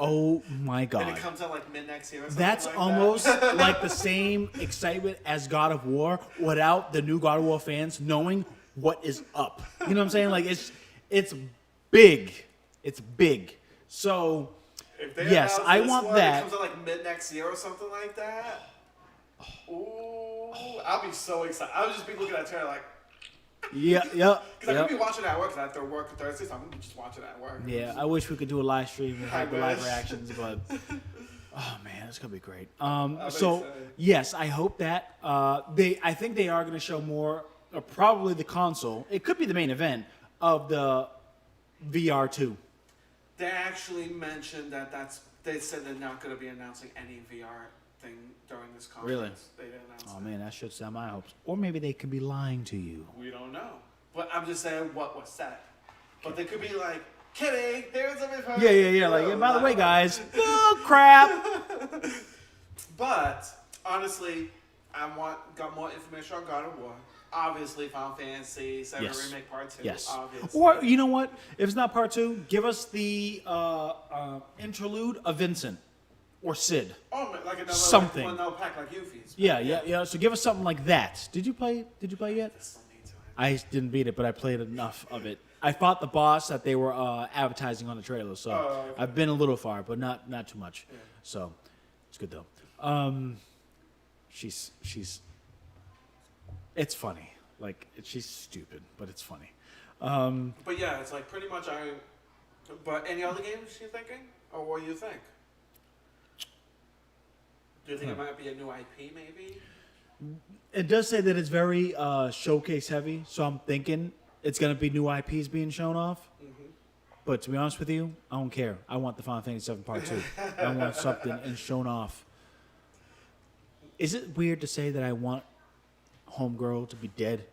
Oh my God. And it comes out like mid-next year or something That's like almost that. like the same excitement as God of War without the new God of War fans knowing what is up. You know what I'm saying? Like it's big. It's big. So If they yes, I this want one, that. It comes out like mid-next year or something like that. Ooh, I'll be so excited. I'll just be looking at Terry like, Yeah. because I'm gonna be watching it at work. Because I have to work Thursday, so I'm gonna be just watching it at work. Yeah, I wish we could do a live stream and have the live wish. reactions, but oh man, it's gonna be great. So excited. yes, I hope that I think they are gonna show more, probably the console. It could be the main event of the VR2. They actually mentioned they said they're not gonna be announcing any VR thing during this conference. Really? They didn't announce Oh that. man, that should sound my hopes. Or maybe they could be lying to you. We don't know. But I'm just saying what was said. But they could be like, kidding, here's some information. Yeah. Like, and by the way, guys, oh crap. But honestly, got more information on God of War. Obviously, Final Fantasy VII Yes. Remake Part 2. Yes. Obviously. Or you know what? If it's not part 2, give us the interlude of Vincent or Sid. Oh, like another Something. Like, one pack like Yuffie's. Yeah. So give us something like that. Did you play yet? Still need to. I didn't beat it, but I played enough of it. I fought the boss that they were advertising on the trailer, so okay. I've been a little far, but not too much. Yeah. So it's good though. She's it's funny. Like she's stupid, but it's funny. But yeah, it's like pretty much But any other games you're thinking, or what do you think? Do you think it might be a new IP, maybe? It does say that it's very showcase heavy, so I'm thinking it's gonna be new IPs being shown off. Mm-hmm. But to be honest with you, I don't care. I want the Final Fantasy VII Part 2. I want something and shown off. Is it weird to say that I want Homegirl to be dead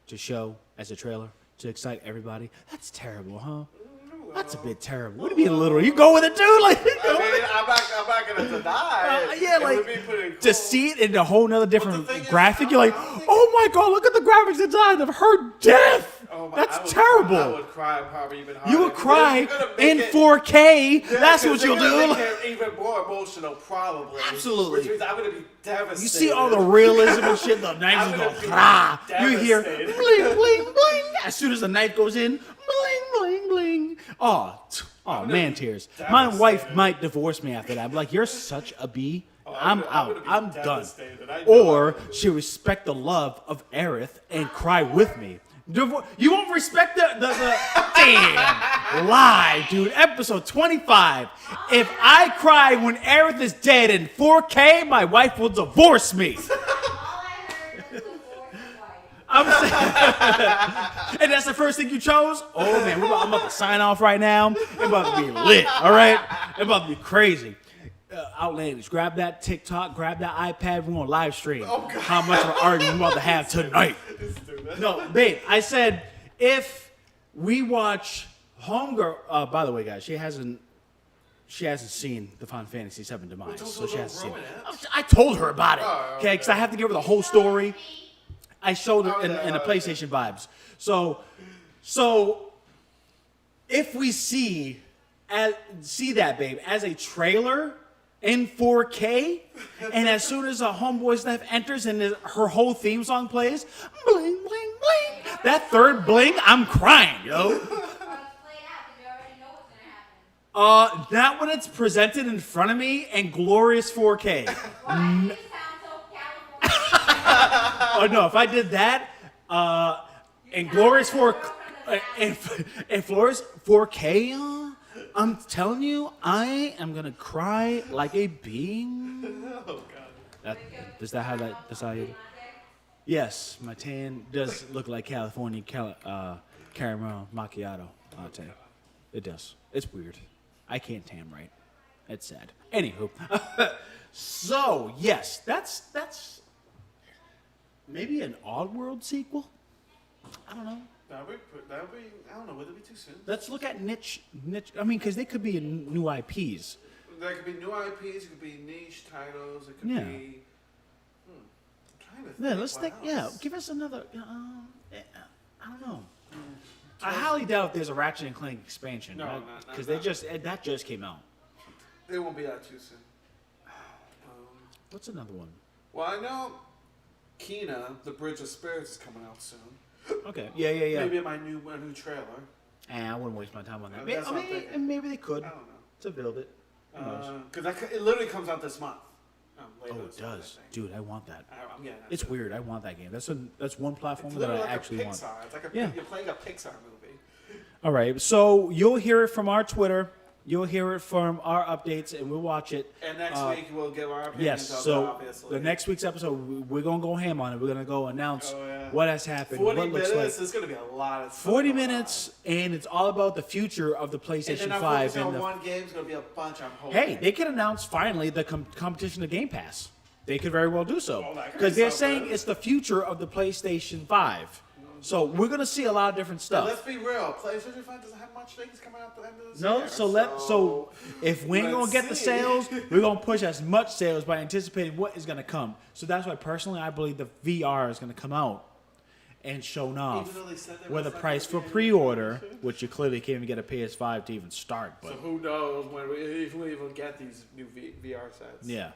to show as a trailer to excite everybody? That's terrible, huh? That's a bit terrible. What do you mean literal? You go with it too? Like, I'm not gonna deny it. yeah, It like would be pretty cool. to see it in a whole nother different thing is, graphic. I You're like, don't think- oh my god, look at the graphics design of her death. Oh my, That's I would terrible. Cry, I would cry probably even harder. You would cry They're gonna make in it- 4K. Yeah, That's 'cause what they're you'll gonna do. make it even more emotional, probably. Absolutely. Which means I'm gonna be devastated. You see all the realism and shit. The knives I'm just gonna go, be rah. You hear devastated. bling, bling, bling. As soon as the knife goes in, bling, bling, bling. Oh, man, tears. My devastated. wife might divorce me after that. I'm like, you're such a B. I'm I'm out. gonna be I'm done. devastated. I know Or I would. she'll respect the love of Aerith and cry with me. You won't respect the damn lie, dude. Episode 25. If I cry when Aerith is dead in 4K, my wife will divorce me. All I heard was divorce wife. I'm saying, and that's the first thing you chose? Oh man, I'm about to sign off right now. It's about to be lit, all right? It's about to be crazy. Outlandish, grab that TikTok, grab that iPad. We're gonna live stream how much of an argument we're about to have tonight. No, babe, I said if we watch Homegirl. By the way, guys, she hasn't seen the Final Fantasy VII Demise, so she hasn't seen it. I told her about it, okay? Because I have to give her the whole story. I showed her in the PlayStation vibes. So if we see that, babe, as a trailer in 4K, and as soon as a homeboy's knife enters and her whole theme song plays, bling, bling, bling, that third bling, I'm crying, yo. Let's play it out because we already know what's gonna happen. Not when it's presented in front of me in glorious 4K. Why? You sound so California. Oh no, if I did that, in glorious 4K, in glorious 4K, I'm telling you, I am gonna cry like a being. Oh god. Is that how you? Yes, my tan does look like California caramel macchiato latte. It does. It's weird. I can't tan right. It's sad. Anywho, so yes, that's maybe an Oddworld sequel. I don't know. That would be. I don't know. Would it be too soon? Let's look at niche. I mean, because they could be new IPs. There could be new IPs. It could be niche titles. It could Yeah. be. I'm trying to think. Yeah, let's what think. Yeah, else. give us another. I don't know. I highly doubt there's a Ratchet and Clank expansion, No, right? not- Because not- that just came out. It won't be that too soon. What's another one? Well, I know Kena, The Bridge of Spirits, is coming out soon. Okay. Yeah. Maybe a new trailer. I wouldn't waste my time on that. That's what I'm thinking. And maybe they could I don't know. to build it. Who knows? Because it literally comes out this month. Later Oh, this it month, I does, think. dude. I want that. I'm getting that It's too. weird. I want that game. That's one platform It's that I literally like actually a want. Pixar. It's like Yeah. you're playing a Pixar movie. All right. So you'll hear it from our Twitter. You'll hear it from our updates, and we'll watch it. And next week we'll give our opinions Yes. on it, So obviously. the next week's episode, we're gonna go ham on it. We're gonna go announce Oh, yeah. what has happened, 40 what looks minutes like. is going to be a lot of stuff 40 going on. minutes, and it's all about the future of the And PlayStation then I'm 5. focusing on And one game. It's going to be a bunch. I'm hoping. hey, they could announce finally the competition to Game Pass. They could very well do so Oh, that could because be they're something. saying it's the future of the PlayStation 5. So we're gonna see a lot of different And stuff. let's be real. PlayStation 5 doesn't have much things coming out at the end of this No, year. so if we ain't gonna let's get the see. sales, we're gonna push as much sales by anticipating what is gonna come. So that's why personally I believe the VR is gonna come out and shown off Even though they said there with a was not price gonna for be pre-order, which you clearly can't even get a PS5 to even start. So But who knows if we even get these new VR sets. yeah,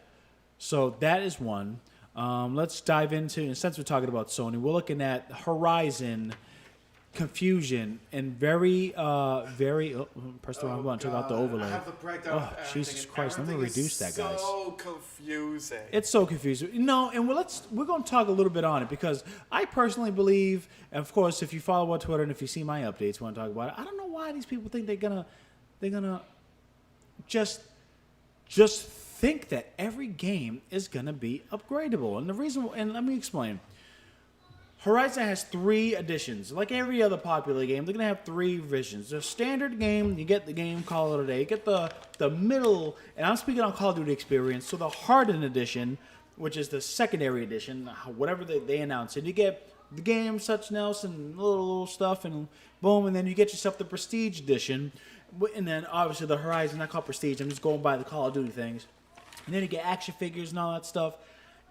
so that is one. Let's dive into, and since we're talking about Sony, we're looking at Horizon, Confusion, and very, press the wrong button, took out the God, overlay. I have the breakdown of Oh, everything, Jesus and Christ, I'm gonna everything reduce is that, guys. So confusing. It's so confusing. No, and we're going to talk a little bit on it because I personally believe, and of course, if you follow our Twitter and if you see my updates, want to talk about it. I don't know why these people think they're gonna just think that every game is gonna be upgradable. And the reason, and let me explain. Horizon has 3 editions. Like every other popular game, they're going to have 3 versions. The standard game, you get the game, call it a day. You get the middle, and I'm speaking on Call of Duty experience, so the hardened edition, which is the secondary edition, whatever they announce it, you get the game, such and else, and little stuff, and boom, and then you get yourself the prestige edition, And then obviously the Horizon, not called Prestige. I'm just going by the Call of Duty things. And then you get action figures and all that stuff.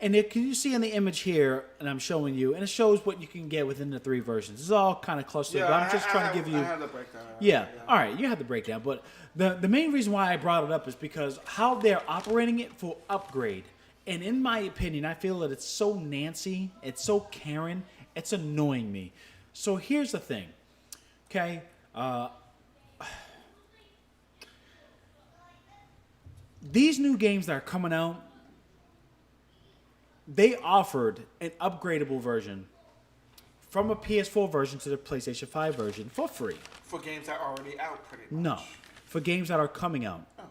And can you see in the image here, and I'm showing you, and it shows what you can get within the 3 versions. It's all kind of clustered, but I'm just trying to give you. I have the breakdown. Yeah. All right, you have the breakdown, but the main reason why I brought it up is because how they're operating it for upgrade. And in my opinion, I feel that it's so Nancy, it's so Karen, it's annoying me. So here's the thing, okay? These new games that are coming out, they offered an upgradable version from a PS4 version to the PlayStation 5 version for free. For games that are already out, pretty much. No, for games that are coming out. Oh.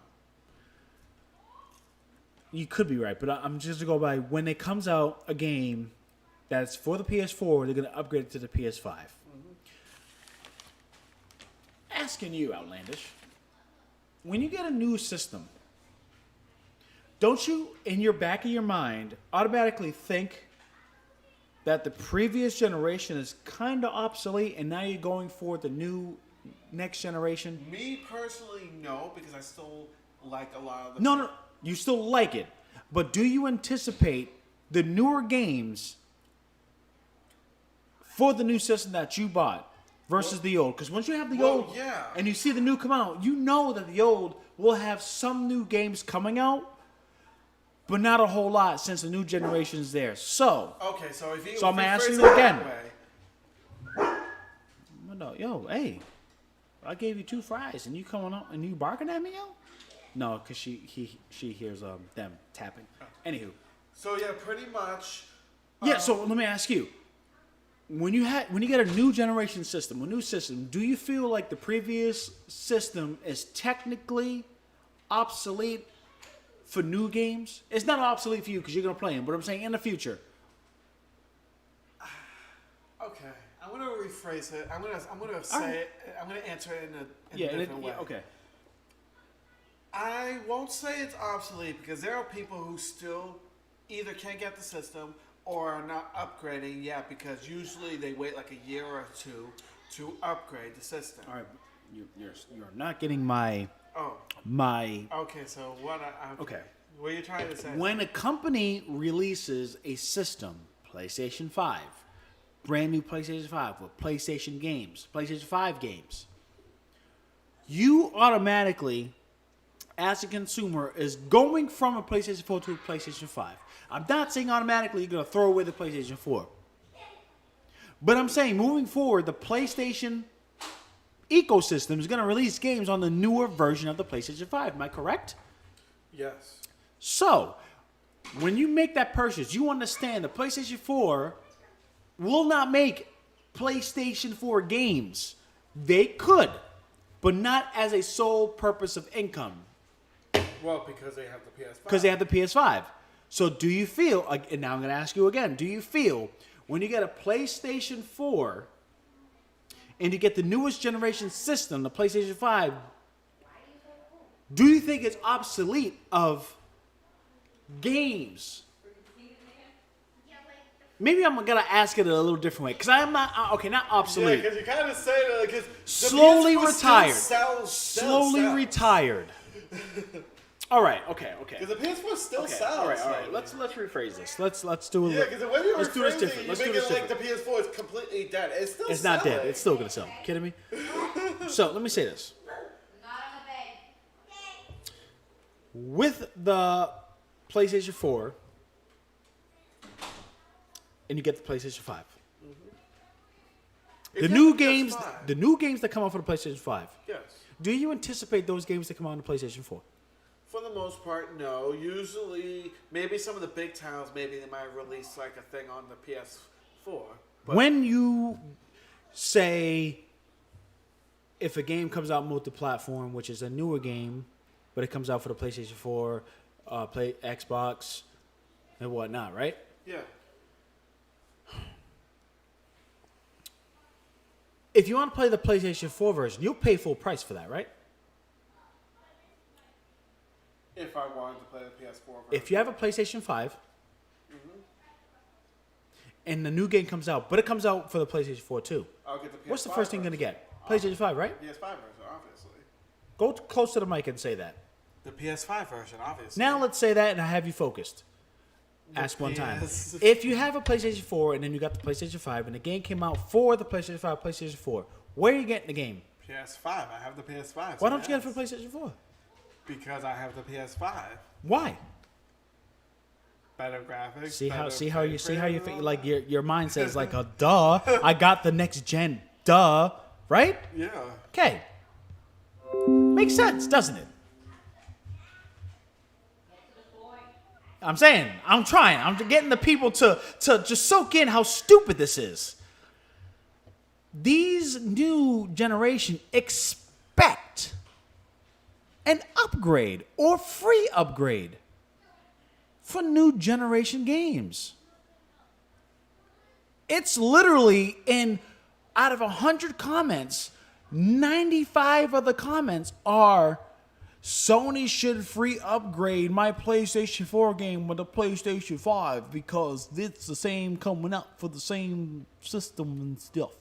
You could be right, but I'm just going to go by when it comes out a game that's for the PS4, they're going to upgrade it to the PS5. Mm-hmm. Asking you, Outlandish, when you get a new system, don't you, in your back of your mind, automatically think that the previous generation is kind of obsolete and now you're going for the new next generation? Me personally, no, because I still like a lot of the... No, you still like it. But do you anticipate the newer games for the new system that you bought versus the old? Because once you have the old and you see the new come out, you know that the old will have some new games coming out, but not a whole lot since the new generation is there. So, okay, so if you... So I'm asking it you again. No, yo, hey, I gave you 2 fries and you coming up and you barking at me, yo? No, because she hears them tapping. Anywho. So yeah, pretty much. Yeah. So let me ask you: when you get a new generation system, a new system, do you feel like the previous system is technically obsolete for new games? It's not obsolete for you because you're gonna play them, but I'm saying in the future. Okay, I'm gonna rephrase it. I'm gonna say it. I'm gonna answer it in a different way. Okay. I won't say it's obsolete because there are people who still either can't get the system or are not upgrading yet because usually they wait like a year or 2 to upgrade the system. All right, you're not getting my. Okay, so what? Okay. What are you trying to say? When a company releases a system, PlayStation 5, brand new PlayStation 5 with PlayStation games, PlayStation 5 games, you automatically, as a consumer, is going from a PlayStation 4 to a PlayStation 5. I'm not saying automatically you're going to throw away the PlayStation 4. But I'm saying moving forward, the PlayStation ecosystem is going to release games on the newer version of the PlayStation 5. Am I correct? Yes. So, when you make that purchase, you understand the PlayStation 4 will not make PlayStation 4 games. They could, but not as a sole purpose of income. Well, because they have the PS5. Because they have the PS5. So do you feel, and now I'm going to ask you again, do you feel when you get a PlayStation 4 and you get the newest generation system, the PlayStation 5, do you think it's obsolete of games? Maybe I'm going to ask it a little different way. Because I'm not, not obsolete. Yeah, because you kind of say that, because slowly retired. Slowly retired. All right. Okay. Because the PS4 still sells. All right. Let's rephrase this. Let's do it. Yeah, because the way you let's do this rephrase different. it, Let's you do make this it like different. the PS4 is completely dead. It's still It's selling. not dead. It's still gonna sell. Kidding me? So let me say this. Not on the bed. With the PlayStation 4, and you get the PlayStation 5. If The you new have games, PS5, the new games that come out for the PlayStation 5. yes. Do you anticipate those games to come out on the PlayStation 4? For the most part, no. Usually, maybe some of the big titles, maybe they might release like a thing on the PS4. But When you say if a game comes out multi-platform, which is a newer game, but it comes out for the PlayStation 4, Xbox, and whatnot, right? yeah. If you want to play the PlayStation 4 version, you'll pay full price for that, right? If I wanted to play the PS4 version. If you have a PlayStation 5, and the new game comes out, but it comes out for the PlayStation 4 too, I'll get the PS5 what's the first thing you're going to version. get? PlayStation 5, right? PS5 version, obviously. Go close to the mic and say that. The PS5 version, obviously. Now let's say that and I have you focused. Ask one time. PS If you have a PlayStation 4 and then you got the PlayStation 5 and the game came out for the PlayStation 5, PlayStation 4, where are you getting the game? PS5. I have the PS5. Why don't you get it for PlayStation 4? Because I have the PS5. Why? Better graphics. See how better you feel, like your mind says like a duh. I got the next gen. Duh. Right? Yeah. Okay. Makes sense, doesn't it? I'm saying, I'm trying. I'm getting the people to just soak in how stupid this is. These new generation expect an upgrade or free upgrade for new generation games. It's literally out of 100 comments, 95 of the comments are Sony should free upgrade my PlayStation 4 game with the PlayStation 5 because it's the same coming out for the same system and stuff.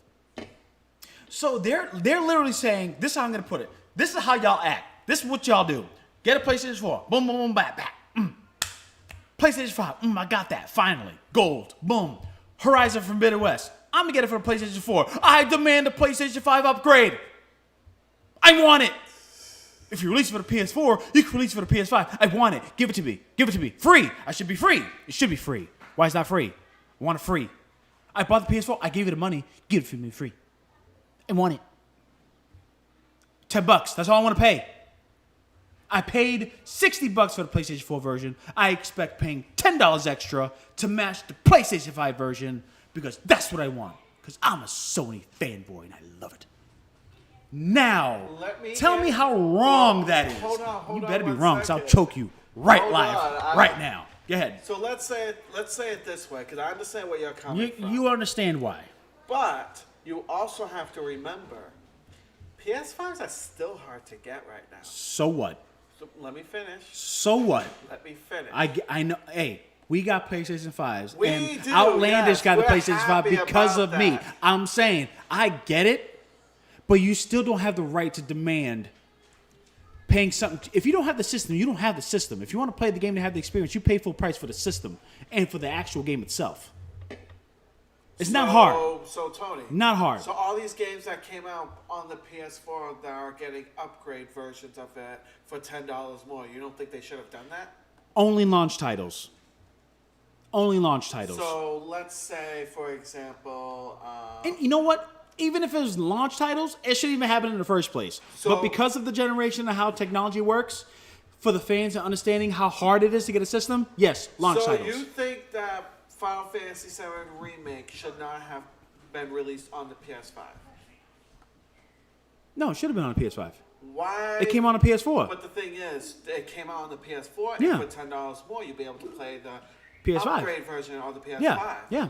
So they're literally saying, this is how I'm going to put it. This is how y'all act. This is what y'all do. Get a PlayStation 4. Boom, boom, boom, back. PlayStation 5. I got that. Finally. Gold. Boom. Horizon Forbidden West. I'm going to get it for the PlayStation 4. I demand a PlayStation 5 upgrade. I want it. If you release it for the PS4, you can release it for the PS5. I want it. Give it to me. Give it to me. Free. I should be free. It should be free. Why is it not free? I want it free. I bought the PS4. I gave you the money. Give it to me free. I want it. $10. That's all I want to pay. I paid $60 for the PlayStation 4 version. I expect paying $10 extra to match the PlayStation 5 version because that's what I want. Because I'm a Sony fanboy and I love it. Now, tell me how wrong that is. Hold on, you better be one wrong because I'll second. choke you right Hold live, on, right now. Go ahead. So let's say it this way, because I understand where you're coming from. You understand why. But you also have to remember, PS5s are still hard to get right now. So what? So let me finish. So what? Let me finish. I know. Hey, we got PlayStation 5s. We and do, Outlandish yes, got a we're PlayStation 5 happy because about of me. that. I'm saying, I get it, but you still don't have the right to demand paying something. If you don't have the system, you don't have the system. If you want to play the game to have the experience, you pay full price for the system and for the actual game itself. It's not hard. So Tony. Not hard. So all these games that came out on the PS4 that are getting upgrade versions of it for $10 more, you don't think they should have done that? Only launch titles. Only launch titles. So let's say, for example, and you know what? Even if it was launch titles, it shouldn't even happen in the first place. So- but because of the generation and how technology works, for the fans and understanding how hard it is to get a system, yes, launch so titles. you think that Final Fantasy VII Remake should not have been released on the PS5? No, it should have been on the PS5. Why? It came on the PS4. But the thing is, it came out on the PS4, Yeah. and for $10 more, you'll be able to play the PS5. upgrade version on the PS5. Yeah.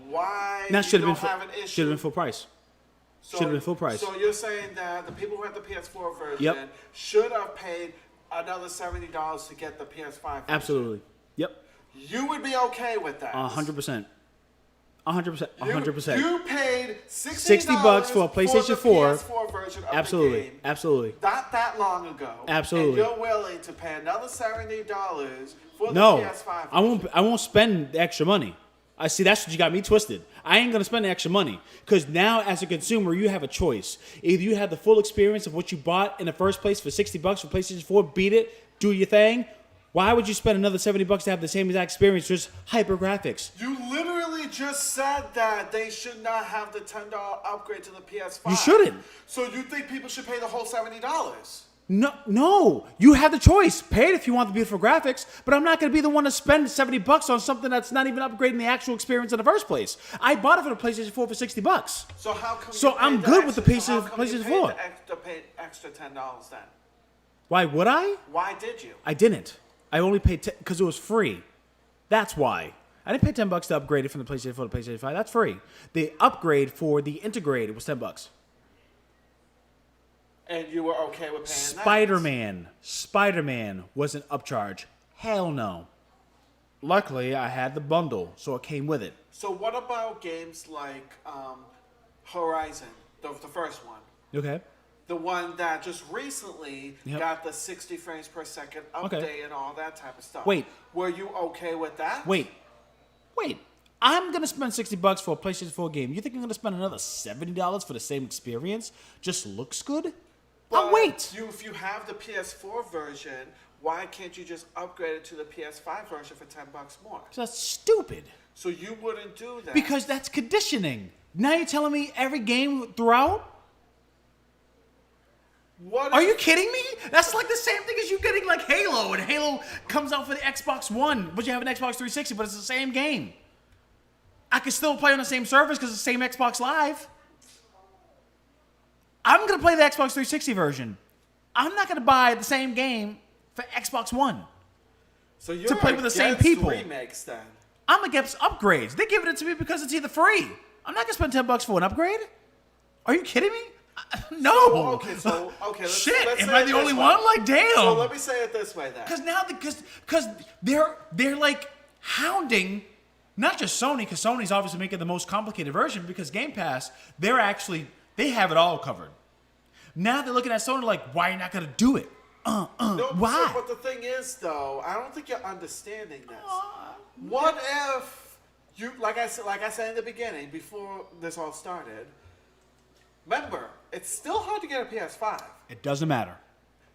Why That should you have don't been have an issue? should have been full price. So- should have been full price. So you're saying that the people who have the PS4 version Yep. should have paid another $70 to get the PS5 version. Absolutely. Yep. You would be okay with that? 100%. 100%. 100%. You paid $60 for a PlayStation 4. PS4 version of Absolutely. the game. Absolutely. Not that long ago. Absolutely. And you're willing to pay another $70 for the No, PS5 I won't. I won't spend the extra money. I see. That's what you got me twisted. I ain't gonna spend the extra money because now, as a consumer, you have a choice. Either you have the full experience of what you bought in the first place for $60 for PlayStation 4, beat it, do your thing. Why would you spend another $70 to have the same exact experience, just hyper graphics? You literally just said that they should not have the $10 upgrade to the PS5. You shouldn't. So you think people should pay the whole $70? No. You have the choice. Pay it if you want the beautiful graphics, but I'm not going to be the one to spend $70 on something that's not even upgrading the actual experience in the first place. I bought it for the PlayStation 4 for $60. So how come? So you paid I'm the good with the extra- PlayStation so how come 4. You paid extra $10 then. Why would I? Why did you? I didn't. I only paid because it was free. That's why. I didn't pay $10 to upgrade it from the PlayStation 4 to PlayStation 5. That's free. The upgrade for the integrated was $10. And you were okay with paying Spider-Man was an upcharge. Hell no. Luckily, I had the bundle, so it came with it. So what about games like Horizon, the first one? Okay. The one that just recently Yep. got the 60 frames per second update and all that type of stuff. Wait. Were you okay with that? Wait. I'm gonna spend $60 for a PlayStation 4 game. You think I'm gonna spend another $70 for the same experience? Just looks good? I'll wait. If you have the PS4 version, why can't you just upgrade it to the PS5 version for $10 more? That's stupid. So you wouldn't do that. Because that's conditioning. Now you're telling me every game throughout? Are you kidding me? That's like the same thing as you getting like Halo, and Halo comes out for the Xbox One, but you have an Xbox 360, but it's the same game. I can still play on the same servers because it's the same Xbox Live. I'm going to play the Xbox 360 version. I'm not going to buy the same game for Xbox One. So you're to play with the same against people. remakes then? I'm against upgrades. They're giving it to me because it's either free. I'm not going to spend $10 for an upgrade. Are you kidding me? No. So let's Shit, say am I it the this only way. one? Like, damn. So let me say it this way then. Because they're like hounding not just Sony, because Sony's obviously making the most complicated version, because Game Pass, they have it all covered. Now they're looking at Sony like, why are you not gonna do it? No, why? But the thing is, though, I don't think you're understanding this. What if you, like I said in the beginning, before this all started, remember, it's still hard to get a PS5. It doesn't matter.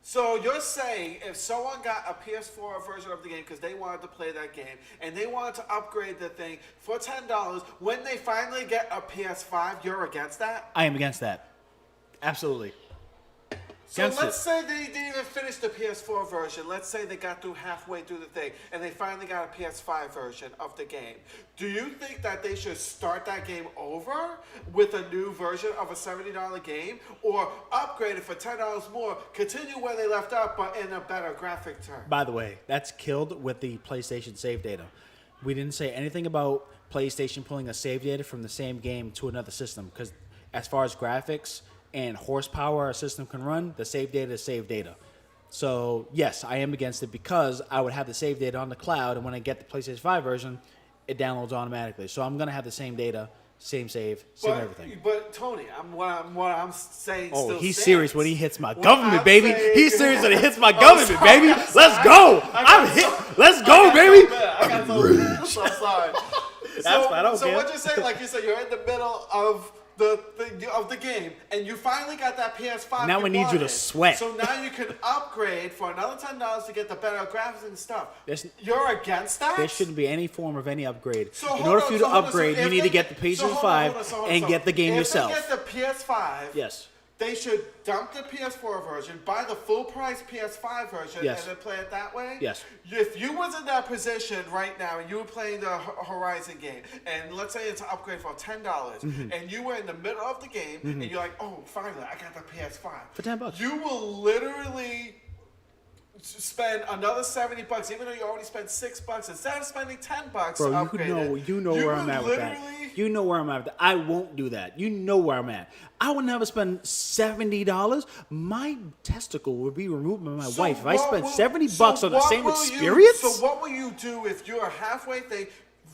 So you're saying if someone got a PS4 version of the game because they wanted to play that game and they wanted to upgrade the thing for $10, when they finally get a PS5, you're against that? I am against that. Absolutely. So let's say they didn't even finish the PS4 version. Let's say they got through halfway through the thing and they finally got a PS5 version of the game. Do you think that they should start that game over with a new version of a $70 game, or upgrade it for $10 more, continue where they left off but in a better graphic term? By the way, that's killed with the PlayStation save data. We didn't say anything about PlayStation pulling a save data from the same game to another system, because as far as graphics and horsepower a system can run, the save data is save data. So, yes, I am against it, because I would have the save data on the cloud, and when I get the PlayStation 5 version, it downloads automatically. So I'm going to have the same data, same save, same everything. But Tony, what I'm saying Oh, still he's stands. serious when he hits my What government, I'm baby. saying- He's serious when he hits my government, sorry, baby. I'm sorry. Let's go. Let's go, baby. I got so so sorry. That's fine, I don't so care. what you're saying, like you said, you're in the middle of the game, and you finally got that PS5. Now we need you to wanted. sweat. So now you can upgrade for another $10 to get the better graphics and stuff. You're against that? There shouldn't be any form of any upgrade. So In hold order on, for you so to hold on, upgrade, so you if need to they- get the so PlayStation hold on, 5 hold on, and get the game yourself. If they get the PS5, Yes. they should dump the PS4 version, buy the full price PS5 version, Yes. and then play it that way? Yes. If you was in that position right now and you were playing the Horizon game, and let's say it's an upgrade for $10, and you were in the middle of the game, and you're like, oh, finally, I got the PS5. For $10. You will literally spend another $70, even though you already spent $6. Instead of spending $10 to Bro, upgrade you know where I'm at with that. You know where I'm at with that. I won't do that. You know where I'm at. I would never spend $70. My testicle would be removed by my wife if I spent $70 on the same experience. So what will you do if you're halfway thing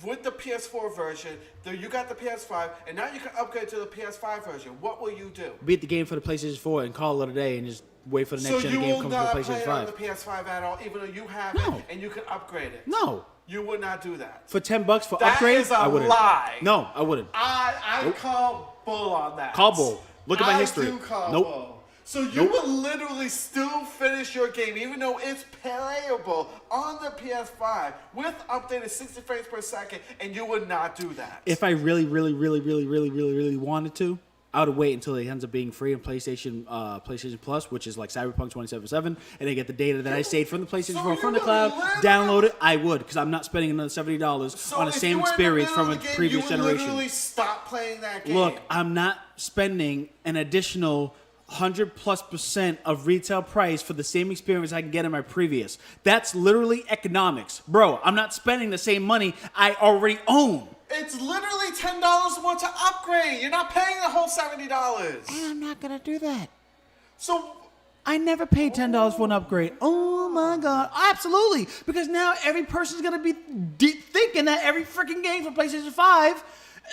with the PS4 version, you got the PS5, and now you can upgrade to the PS5 version? What will you do? Beat the game for the PlayStation 4 and call it a day and just wait for the next gen game comes to the PlayStation 5. So you will not play it on the PS5 at all, even though you have it and you can upgrade it? No. You would not do that. For $10 for That upgrade, is a I wouldn't. lie. No, I wouldn't. I call bull on that. Call bull. Look at my history. I do call Nope. bull. So you will literally still finish your game, even though it's playable on the PS5 with updated 60 frames per second, and you would not do that. If I really wanted to, I would wait until it ends up being free in PlayStation Plus, which is like Cyberpunk 2077, and they get the data that I saved from the PlayStation 4 from the cloud, download it. I would, because I'm not spending another $70 on the same experience from a previous generation. You would literally stop playing that game. Look, I'm not spending an additional 100+% of retail price for the same experience I can get in my previous. That's literally economics. Bro, I'm not spending the same money I already own. It's literally $10 more to upgrade. You're not paying the whole $70. I'm not going to do that. So I never paid $10 for an upgrade. Oh my God. Absolutely. Because now every person's going to be thinking that every freaking game for PlayStation 5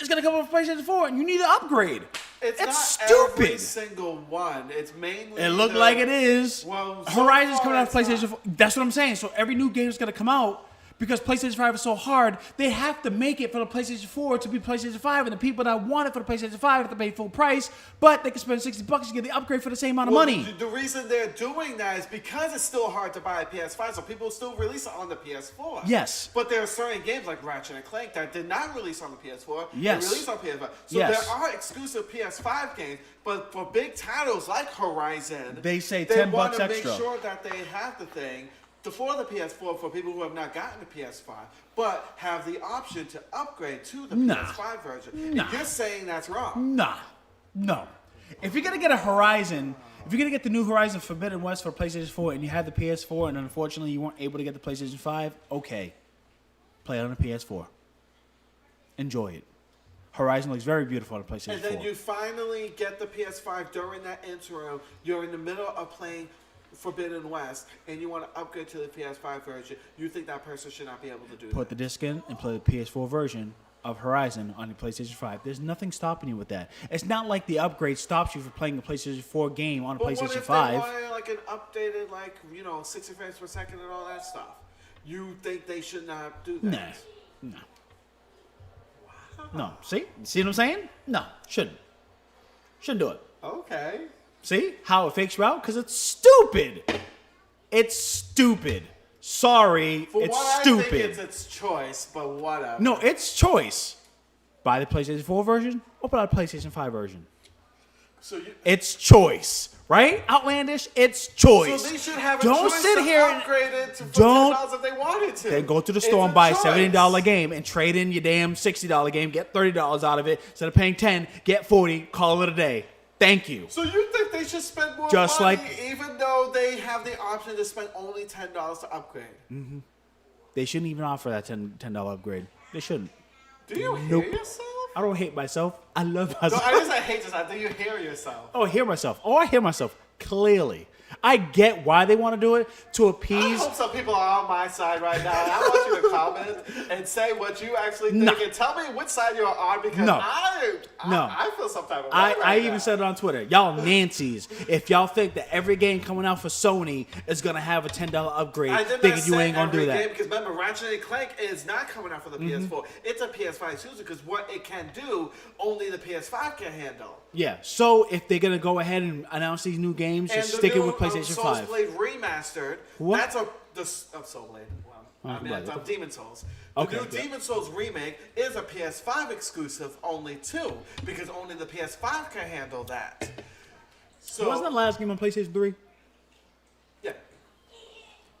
is going to come with PlayStation 4 and you need to upgrade. It's It's not stupid. every single one. It's mainly. It looked like it is. Well, so Horizon's far coming out of it's PlayStation not. 4. That's what I'm saying. So every new game is going to come out because PlayStation 5 is so hard. They have to make it for the PlayStation 4 to be PlayStation 5, and the people that want it for the PlayStation 5 have to pay full price, but they can spend $60 to get the upgrade for the same amount of money. The reason they're doing that is because it's still hard to buy a PS5, so people still release it on the PS4. Yes. But there are certain games like Ratchet and Clank that did not release on the PS4. Yes. They released on PS5. So Yes. there are exclusive PS5 games, but for big titles like Horizon, They say they $10 want to extra. make sure that they have the thing for the PS4 for people who have not gotten the PS5, but have the option to upgrade to the Nah. PS5 version. Nah. And you're saying that's wrong. Nah. No. If you're going to get a Horizon, if you're going to get the new Horizon Forbidden West for PlayStation 4 and you had the PS4 and unfortunately you weren't able to get the PlayStation 5, okay. Play it on the PS4. Enjoy it. Horizon looks very beautiful on the PlayStation 4. And then you finally get the PS5 during that interim. You're in the middle of playing Forbidden West, and you want to upgrade to the PS5 version. You think that person should not be able to do Put the that? disc in and play the PS4 version of Horizon on the PlayStation 5. There's nothing stopping you with that. It's not like the upgrade stops you from playing a PlayStation 4 game on a But what PlayStation if 5. they wanted like an updated, 60 frames per second and all that stuff? You think they should not do that? Nah. No. See what I'm saying? No, shouldn't do it. Okay. See how it fakes you out? Because it's stupid. It's stupid. Sorry, For it's what stupid. I think it's its choice, but whatever. No, it's choice. Buy the PlayStation 4 version or buy the PlayStation 5 version. So you. It's choice, right? Outlandish, it's choice. So they should have a Don't choice sit to here and upgrade it to don't- $10 if they wanted to. then go to the It's store a and buy a choice. $70 game and trade in your damn $60 game, get $30 out of it. Instead of paying $10, get $40, call it a day. Thank you. So you think they should spend more Just money like- even though they have the option to spend only $10 to upgrade? They shouldn't even offer that $10 upgrade. They shouldn't. Do you Nope. hear yourself? I don't hate myself. I love No, myself. I just I hate yourself. Do you hear yourself? I hear myself. I hear myself clearly. I get why they want to do it to I appease. hope some people are on my side right now. And I want you to comment and say what you actually think No. and tell me which side you're on because No. I feel some type of way I right even now. said it on Twitter. Y'all Nancy's. If y'all think that every game coming out for Sony is going to have a $10 upgrade, I did not thinking you say ain't going to do every that. game because remember, Ratchet and Clank is not coming out for the PS4. It's a PS5 exclusive because what it can do, only the PS5 can handle. Yeah. So if they're going to go ahead and announce these new games, And just the stick it new, with PlayStation Soul 5. Blade remastered. What? That's Soul Blade. Well, I mean, Blade. it's Demon Souls. The Okay, new yeah. Demon Souls remake is a PS5 exclusive only too, because only the PS5 can handle that. So Wasn't the last game on PlayStation 3? yeah.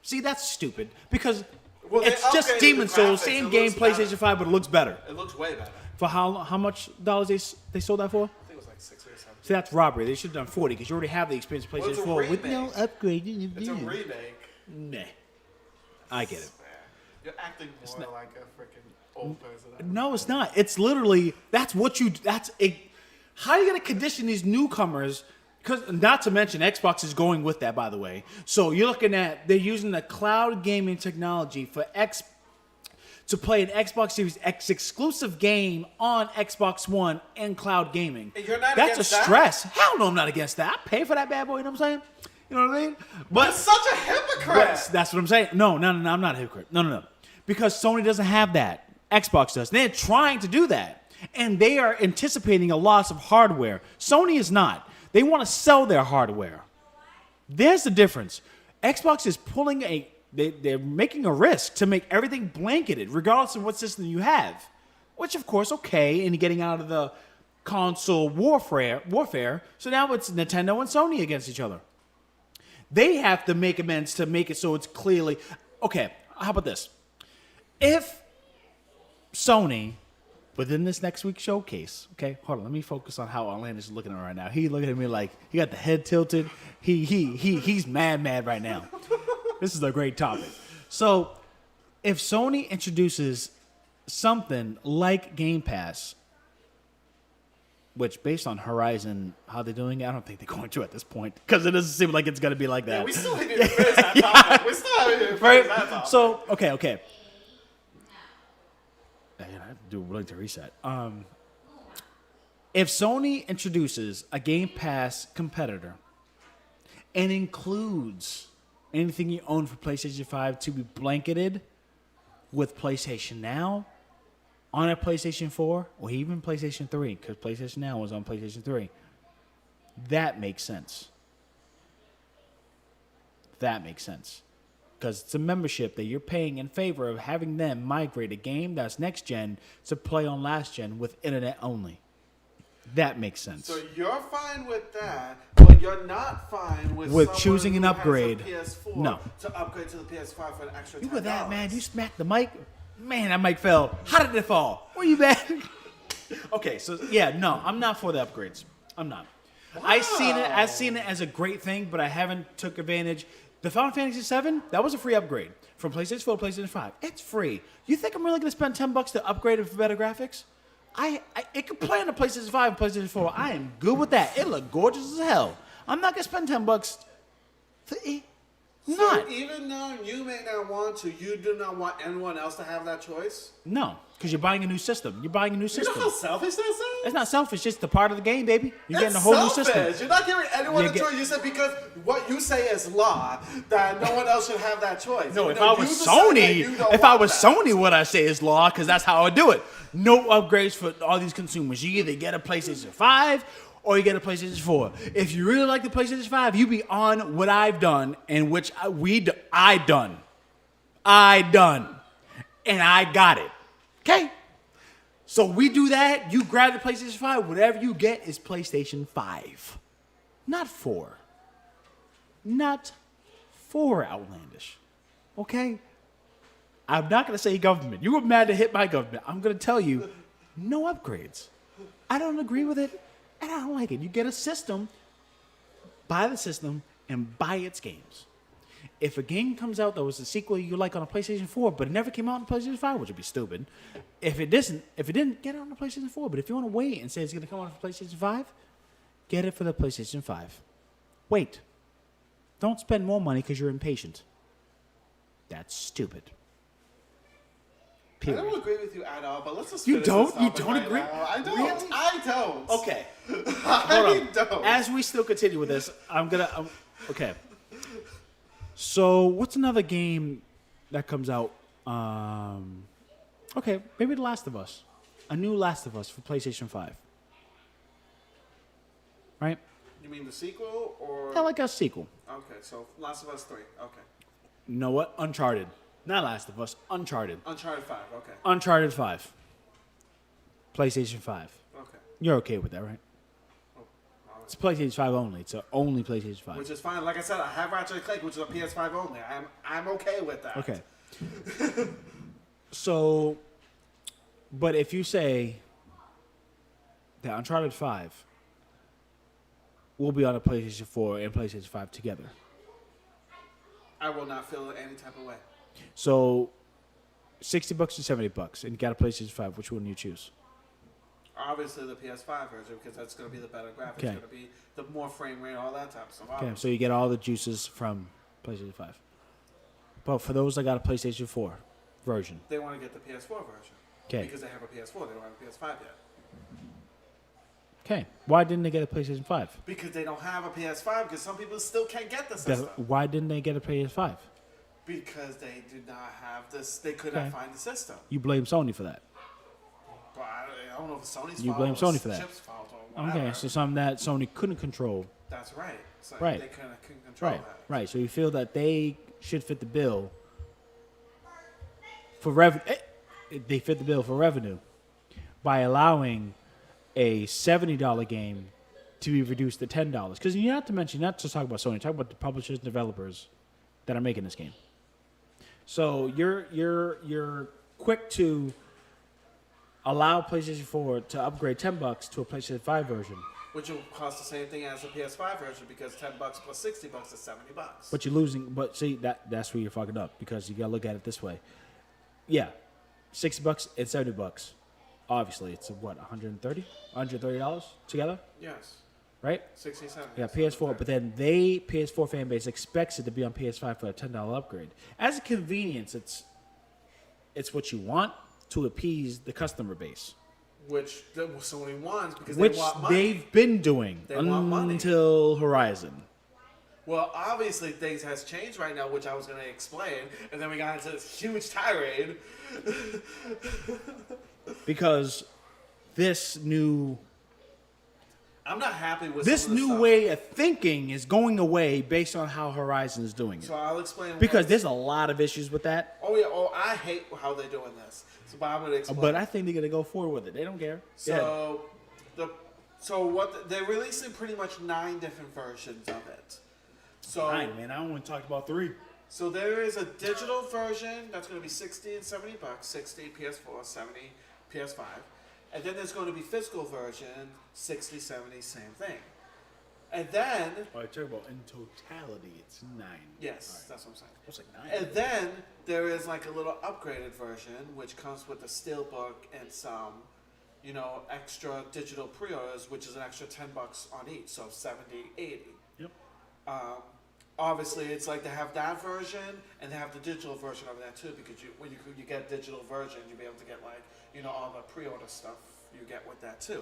See, that's stupid. Because Well, they it's just upgraded Demon the Souls, graphics. same It game, looks better. PlayStation 5, but it looks better. It looks way better. For how much dollars they sold that for? I think it was like 60 or 70. See, that's robbery. They should have done 40 because you already have the experience of Well, it's PlayStation a 4 with no remake. upgrade. It's a remake. Nah. I get it. You're acting more like a freaking old person. No, it's not. It's literally, that's how are you going to condition these newcomers? Because not to mention, Xbox is going with that, by the way. So you're looking at, they're using the cloud gaming technology to play an Xbox Series X exclusive game on Xbox One and cloud gaming. And you're not That's against a that? stress. Hell no, I'm not against that. I pay for that bad boy, you know what I'm saying? You know what I mean? But You're such a hypocrite. that's what I'm saying. No, I'm not a hypocrite. No. Because Sony doesn't have that. Xbox does. They're trying to do that. And they are anticipating a loss of hardware. Sony is not. They want to sell their hardware. There's the difference. Xbox is they're making a risk to make everything blanketed, regardless of what system you have. Which, of course, okay, and getting out of the console warfare. So now it's Nintendo and Sony against each other. They have to make amends to make it so it's clearly... Okay, how about this? If Sony, within this next week's showcase, okay, hold on, let me focus on how Orlando's looking at me right now. He looking at me like he got the head tilted. He's mad right now. This is a great topic. So, if Sony introduces something like Game Pass, which based on Horizon, how they're doing it, I don't think they're going to at this point because it doesn't seem like it's going to be like that. Yeah, we still haven't even finished that topic. We still haven't even finished Right? that topic. So, okay. I have to do a to reset. If Sony introduces a Game Pass competitor and includes anything you own for PlayStation 5 to be blanketed with PlayStation Now on a PlayStation 4 or even PlayStation 3, because PlayStation Now was on PlayStation 3, that makes sense. That makes sense. Because it's a membership that you're paying in favor of having them migrate a game that's next gen to play on last gen with internet only. That makes sense. So you're fine with that, but you're not fine with someone choosing an who has upgrade. a PS4 No. to upgrade to the PS5 for an extra $10. You with that, man? You smacked the mic. Man, that mic fell. How did it fall? Where you at? Okay, so yeah, no, I'm not for the upgrades. I'm not. Wow. I've seen it as a great thing, but I haven't took advantage. The Final Fantasy VII, that was a free upgrade from PlayStation 4 to PlayStation 5. It's free. You think I'm really going to spend $10 to upgrade it for better graphics? It could play on the PlayStation 5 and PlayStation 4. I am good with that. It look gorgeous as hell. I'm not going to spend $10 for it. So Not. even though you may not want to, you do not want anyone else to have that choice? No, because you're buying a new system. You're buying a new You system. know how selfish that sounds? It's not selfish. It's just the part of the game, baby. You're getting a It's whole new selfish. system. You're not giving anyone You a get- choice. You said because what you say is law, that no one else should have that choice. No, Even if though I you was decide that Sony, you don't if I want was that. Sony, what I say is law, because that's how I would do it. No upgrades for all these consumers. You either get a PlayStation 5 or you get a PlayStation 4. If you really like the PlayStation 5, you be on what I've done and which I done. And I got it. Okay? So we do that. You grab the PlayStation 5. Whatever you get is PlayStation 5. Not 4. Not 4, Outlandish. Okay? I'm not going to say government. You were mad to hit my government. I'm going to tell you, no upgrades. I don't agree with it, and I don't like it. You get a system, buy the system, and buy its games. If a game comes out that was a sequel you like on a PlayStation 4, but it never came out on PlayStation 5, which would be stupid. If it didn't, get it on the PlayStation 4. But if you want to wait and say it's going to come out on PlayStation 5, get it for the PlayStation 5. Wait. Don't spend more money because you're impatient. That's stupid. I Period. don't agree with you at all, but let's just You finish don't? this You topic don't right agree? now. I don't. Really? I don't. Okay. I don't. As we still continue with this, okay. So, what's another game that comes out? Okay, maybe The Last of Us. A new Last of Us for PlayStation 5. Right? You mean the sequel or? I like a sequel. Okay, so Last of Us 3. Okay. You know what? Uncharted. Not Last of Us. Uncharted. Uncharted 5. Okay. Uncharted 5. PlayStation 5. Okay. You're okay with that, right? Oh, all It's right. PlayStation 5 only. It's only PlayStation 5. Which is fine. Like I said, I have Ratchet and Clank, which is a PS5 only. I'm okay with that. Okay. So, but if you say that Uncharted 5 will be on a PlayStation 4 and PlayStation 5 together. I will not feel any type of way. So, $60 or $70, and you got a PlayStation 5, which one do you choose? Obviously, the PS5 version, because that's going to be the better graphics. Okay. It's going to be the more frame rate, all that type of stuff. Okay, so you get all the juices from PlayStation 5. But for those that got a PlayStation 4 version, They want to get the PS4 version. Okay. Because they have a PS4. They don't have a PS5 yet. okay, why didn't they get a PlayStation 5? Because they don't have a PS5, because some people still can't get the system. Why didn't they get a PS5? Because they do not have this. They could Okay. not find the system. You blame Sony for that. But I don't know if it's Sony's You fault blame or Sony it's for that. Chip's fault or whatever. Okay, so something that Sony couldn't control. That's right. So Right. They couldn't control Right, that. right. So you feel that they should fit the bill for revenue. They fit the bill for revenue by allowing a $70 game to be reduced to $10. Because you have to mention, not just talk about Sony, talk about the publishers and developers that are making this game. So you're quick to allow PlayStation 4 to upgrade $10 to a PlayStation 5 version. Which will cost the same thing as the PS5 version because $10 plus $60 is $70. But you're losing. But see, that's where you're fucking up because you gotta look at it this way. Yeah, $60 and $70. Obviously, it's what $130 together, Yes. right? 60, 70. Yeah, PS4. But then PS4 fan base expects it to be on PS5 for a $10 upgrade. As a convenience, it's what you want to appease the customer base. which the Sony wants because Which they want money. they've been doing They want money. until Horizon. Well, obviously things has changed right now, which I was going to explain, and then we got into this huge tirade. Because this new I'm not happy with this some of the new stuff. way of thinking is going away based on how Horizon is doing it. So I'll explain. Because why. there's a lot of issues with that. Oh yeah. Oh, I hate how they're doing this. So, but I'm going to explain. But I think they're gonna go forward with it. They don't care. Yeah. They're releasing pretty much 9 different versions of it. So Fine, man. I only talked about 3. So there is a digital version that's going to be $60 and $70, 60 PS4, 70 PS5, and then there's going to be physical version 60, 70, same thing, and then Oh, I talk about in totality, it's 9. yes, that's what I'm saying. What's like 9? And then there is like a little upgraded version which comes with a steelbook and some, extra digital pre-orders, which is an extra $10 on each, so 70, 80. Yep. Obviously, it's like they have that version and they have the digital version of that too. Because when you get digital version, you'll be able to get all the pre-order stuff you get with that too,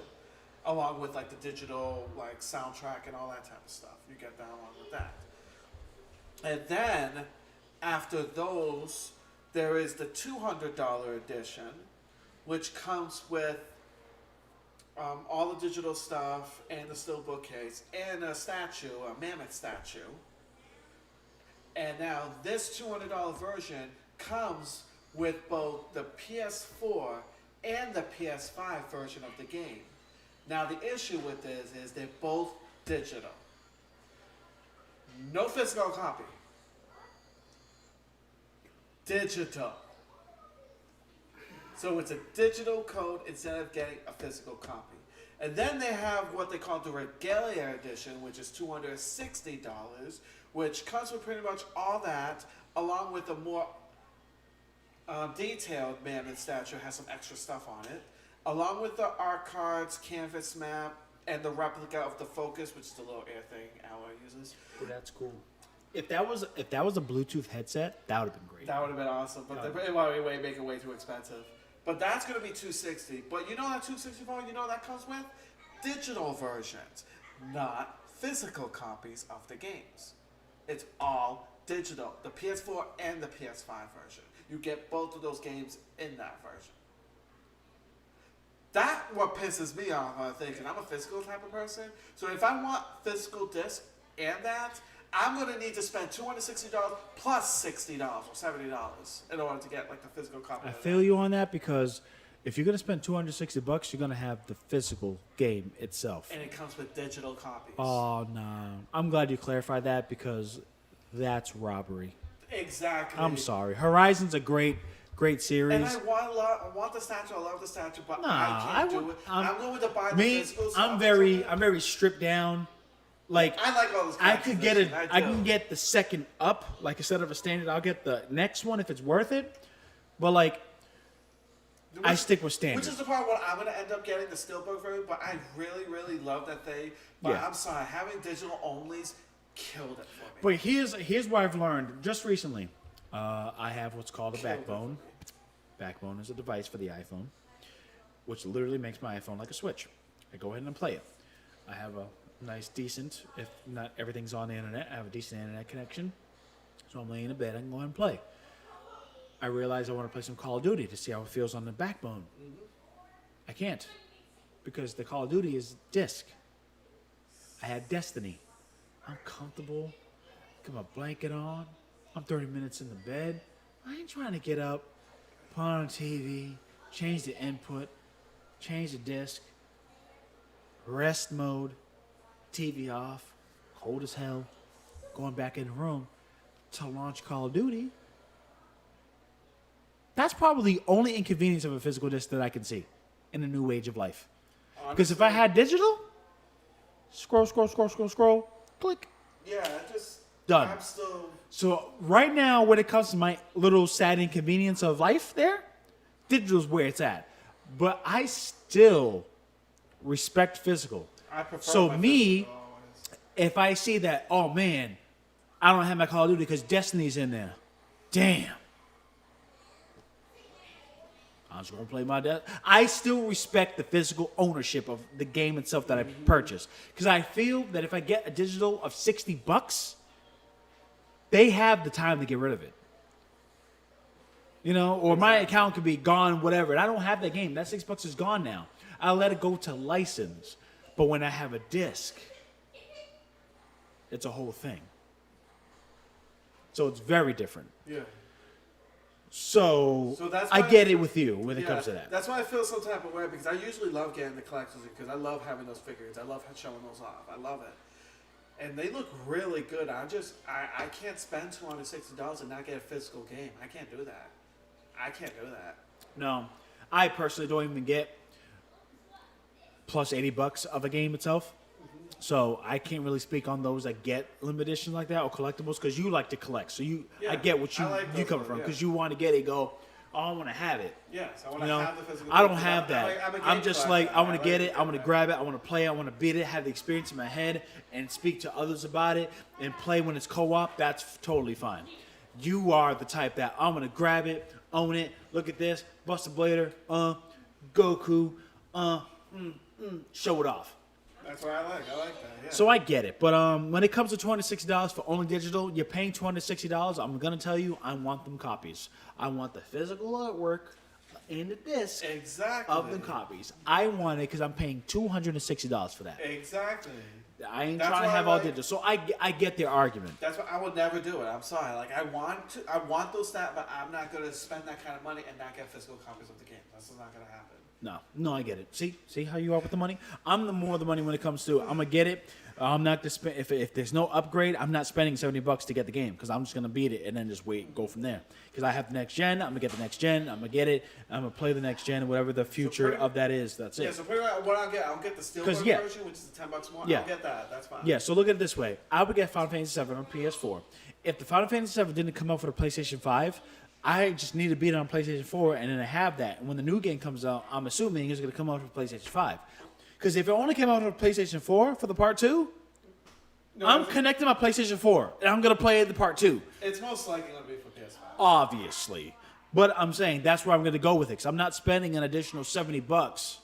along with like the digital soundtrack and all that type of stuff. You get that along with that. And then after those, there is the $200 edition, which comes with all the digital stuff and the steelbook case and a mammoth statue. And now this $200 version comes with both the PS4 and the PS5 version of the game. Now the issue with this is they're both digital. No physical copy. Digital. So it's a digital code instead of getting a physical copy. And then they have what they call the Regalia Edition, which is $260, which comes with pretty much all that, along with a more detailed mammoth statue, has some extra stuff on it, along with the art cards, canvas map, and the replica of the Focus, which is the little air thing Alloy uses. Well, that's cool. If that was a Bluetooth headset, that would have been great. That would have been awesome, but they make it way too expensive. But that's going to be $260. But you know that $264, that comes with digital versions, not physical copies of the games. It's all digital, the PS4 and the PS5 version. You get both of those games in that version. That's what pisses me off, I think, and I'm a physical type of person. So if I want physical disc and that, I'm going to need to spend $260 plus $60 or $70 in order to get the physical copy. I feel you on that because if you're gonna spend $260, you're gonna have the physical game itself. And it comes with digital copies. Oh no! I'm glad you clarified that because that's robbery. Exactly. I'm sorry. Horizon's a great series. And I want the statue. I love the statue, but Nah, I can't do it. I'm going to buy the physical stuff. I'm very stripped down. Like I like all this. I can get the second up. Like instead of a standard, I'll get the next one if it's worth it. But I stick with standard. Which is the part where I'm going to end up getting the steelbook version. But I really, really love that they. But Yeah. I'm sorry, having digital onlys killed it for me. But here's what I've learned just recently. I have what's called a backbone. Backbone is a device for the iPhone, which literally makes my iPhone like a Switch. I go ahead and play it. I have a nice, decent, if not everything's on the internet, I have a decent internet connection. So I'm laying in bed, I can go ahead and play. I realize I want to play some Call of Duty to see how it feels on the backbone. I can't, because the Call of Duty is disc. I had Destiny. I'm comfortable. Got my blanket on. I'm 30 minutes in the bed. I ain't trying to get up, put on TV, change the input, change the disc, rest mode, TV off, cold as hell, going back in the room to launch Call of Duty. That's probably the only inconvenience of a physical disc that I can see in the new age of life. Because if I had digital, scroll, click. Yeah, Done. I'm still. So right now, when it comes to my little sad inconvenience of life there, digital's where it's at. But I still respect physical. I prefer So my me, physical always. if I see that, oh man, I don't have my Call of Duty because Destiny's in there. Damn. I'm just gonna play my desk. I still respect the physical ownership of the game itself that I purchased, because I feel that if I get a digital of $60, they have the time to get rid of it. You know, or my account could be gone, whatever, and I don't have that game. That $6 is gone now. I let it go to license, but when I have a disc, it's a whole thing. So it's very different. Yeah. So that's I why get it with you when it comes to that. That's why I feel some type of way, because I usually love getting the collectors because I love having those figures. I love showing those off. I love it. And they look really good. I can't spend $260 and not get a physical game. I can't do that. I can't do that. No, I personally don't even get plus $80 of a game itself. So I can't really speak on those that get limited editions like that or collectibles, because you like to collect. So I get what you come from, because you want to get it. Go, oh, I want to have it. Yes, I want to have the physical. I don't have that. I'm just like, I want to get it. I want to grab it. I want to play it. I want to beat it. Have the experience in my head and speak to others about it and play when it's co-op. That's totally fine. You are the type that I'm gonna grab it, own it. Look at this, Buster Blader, Goku, show it off. That's what I like. I like that. Yeah. So I get it, but when it comes to $260 for only digital, you're paying $260. I'm gonna tell you, I want them copies. I want the physical artwork and the disc of the copies. I want it because I'm paying $260 for that. Exactly. I ain't trying to have all digital, so I get their argument. That's what I would never do it. I'm sorry. Like I want those stats, but I'm not gonna spend that kind of money and not get physical copies of the game. That's just not gonna happen. No, I get it. See how you are with the money? I'm the more the money when it comes to, I'm gonna get it. I'm not to spend, if there's no upgrade, I'm not spending $70 to get the game, because I'm just gonna beat it and then just go from there. Because I have the next gen, I'm gonna get the next gen, I'm gonna get it, I'm gonna play the next gen, whatever the future of that is. That's it. Yeah. So pretty much what I'll get the Steelbook version, which is $10 more. Yeah. I'll get that. That's fine. Yeah. So look at it this way: I would get Final Fantasy VII on PS4. If the Final Fantasy VII didn't come out for the PlayStation 5. I just need to beat it on PlayStation 4, and then I have that. And when the new game comes out, I'm assuming it's going to come out for PlayStation 5. Because if it only came out for PlayStation 4 for the Part 2, I'm connecting my PlayStation 4, and I'm going to play the Part 2. It's most likely going to be for PS5. Obviously. But I'm saying that's where I'm going to go with it, because I'm not spending an additional $70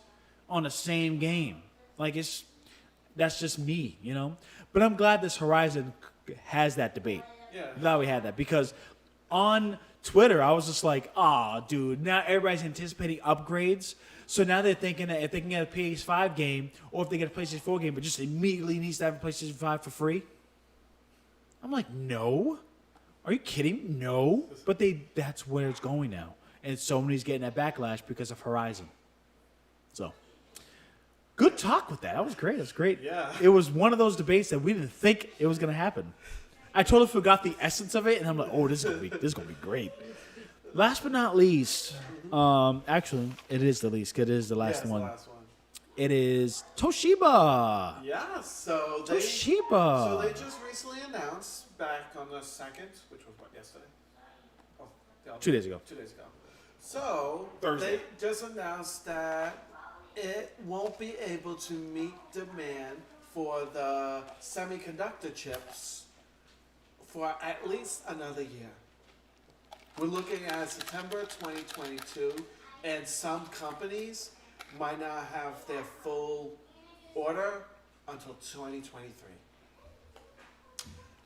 on the same game. Like, that's just me, you know? But I'm glad this Horizon has that debate. Yeah. I'm glad we had that, because on Twitter, I was just like, dude, now everybody's anticipating upgrades. So now they're thinking that if they can get a PS5 game, or if they get a PlayStation 4 game, but just immediately needs to have a PlayStation 5 for free. I'm like, no. Are you kidding? No. But that's where it's going now. And Sony's getting that backlash because of Horizon. So, good talk with that. That was great. That's great. Yeah. It was one of those debates that we didn't think it was going to happen. I totally forgot the essence of it, and I'm like, oh, this is gonna be great. Last but not least, actually, it is the least. It is the last one. The last one. It is Toshiba. Yeah, so they just recently announced back on the 2nd, which was what, yesterday? Oh, 2 days ago. 2 days ago. So Thursday. They just announced that it won't be able to meet demand for the semiconductor chips for at least another year. We're looking at September 2022, and some companies might not have their full order until 2023.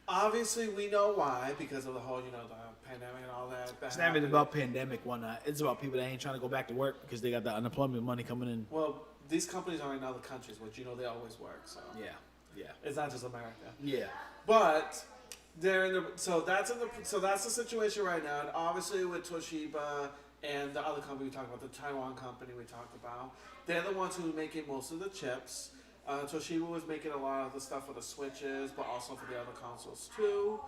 Obviously, we know why, because of the whole, the pandemic and all that. It's not even about pandemic, whatnot. It's about people that ain't trying to go back to work because they got the unemployment money coming in. Well, these companies are in other countries, which they always work. So Yeah. it's not just America. Yeah. But they're in the so that's the situation right now. And obviously with Toshiba and the other company we talked about, the Taiwan company we talked about, they're the ones who are making most of the chips. Toshiba was making a lot of the stuff for the Switches, but also for the other consoles too.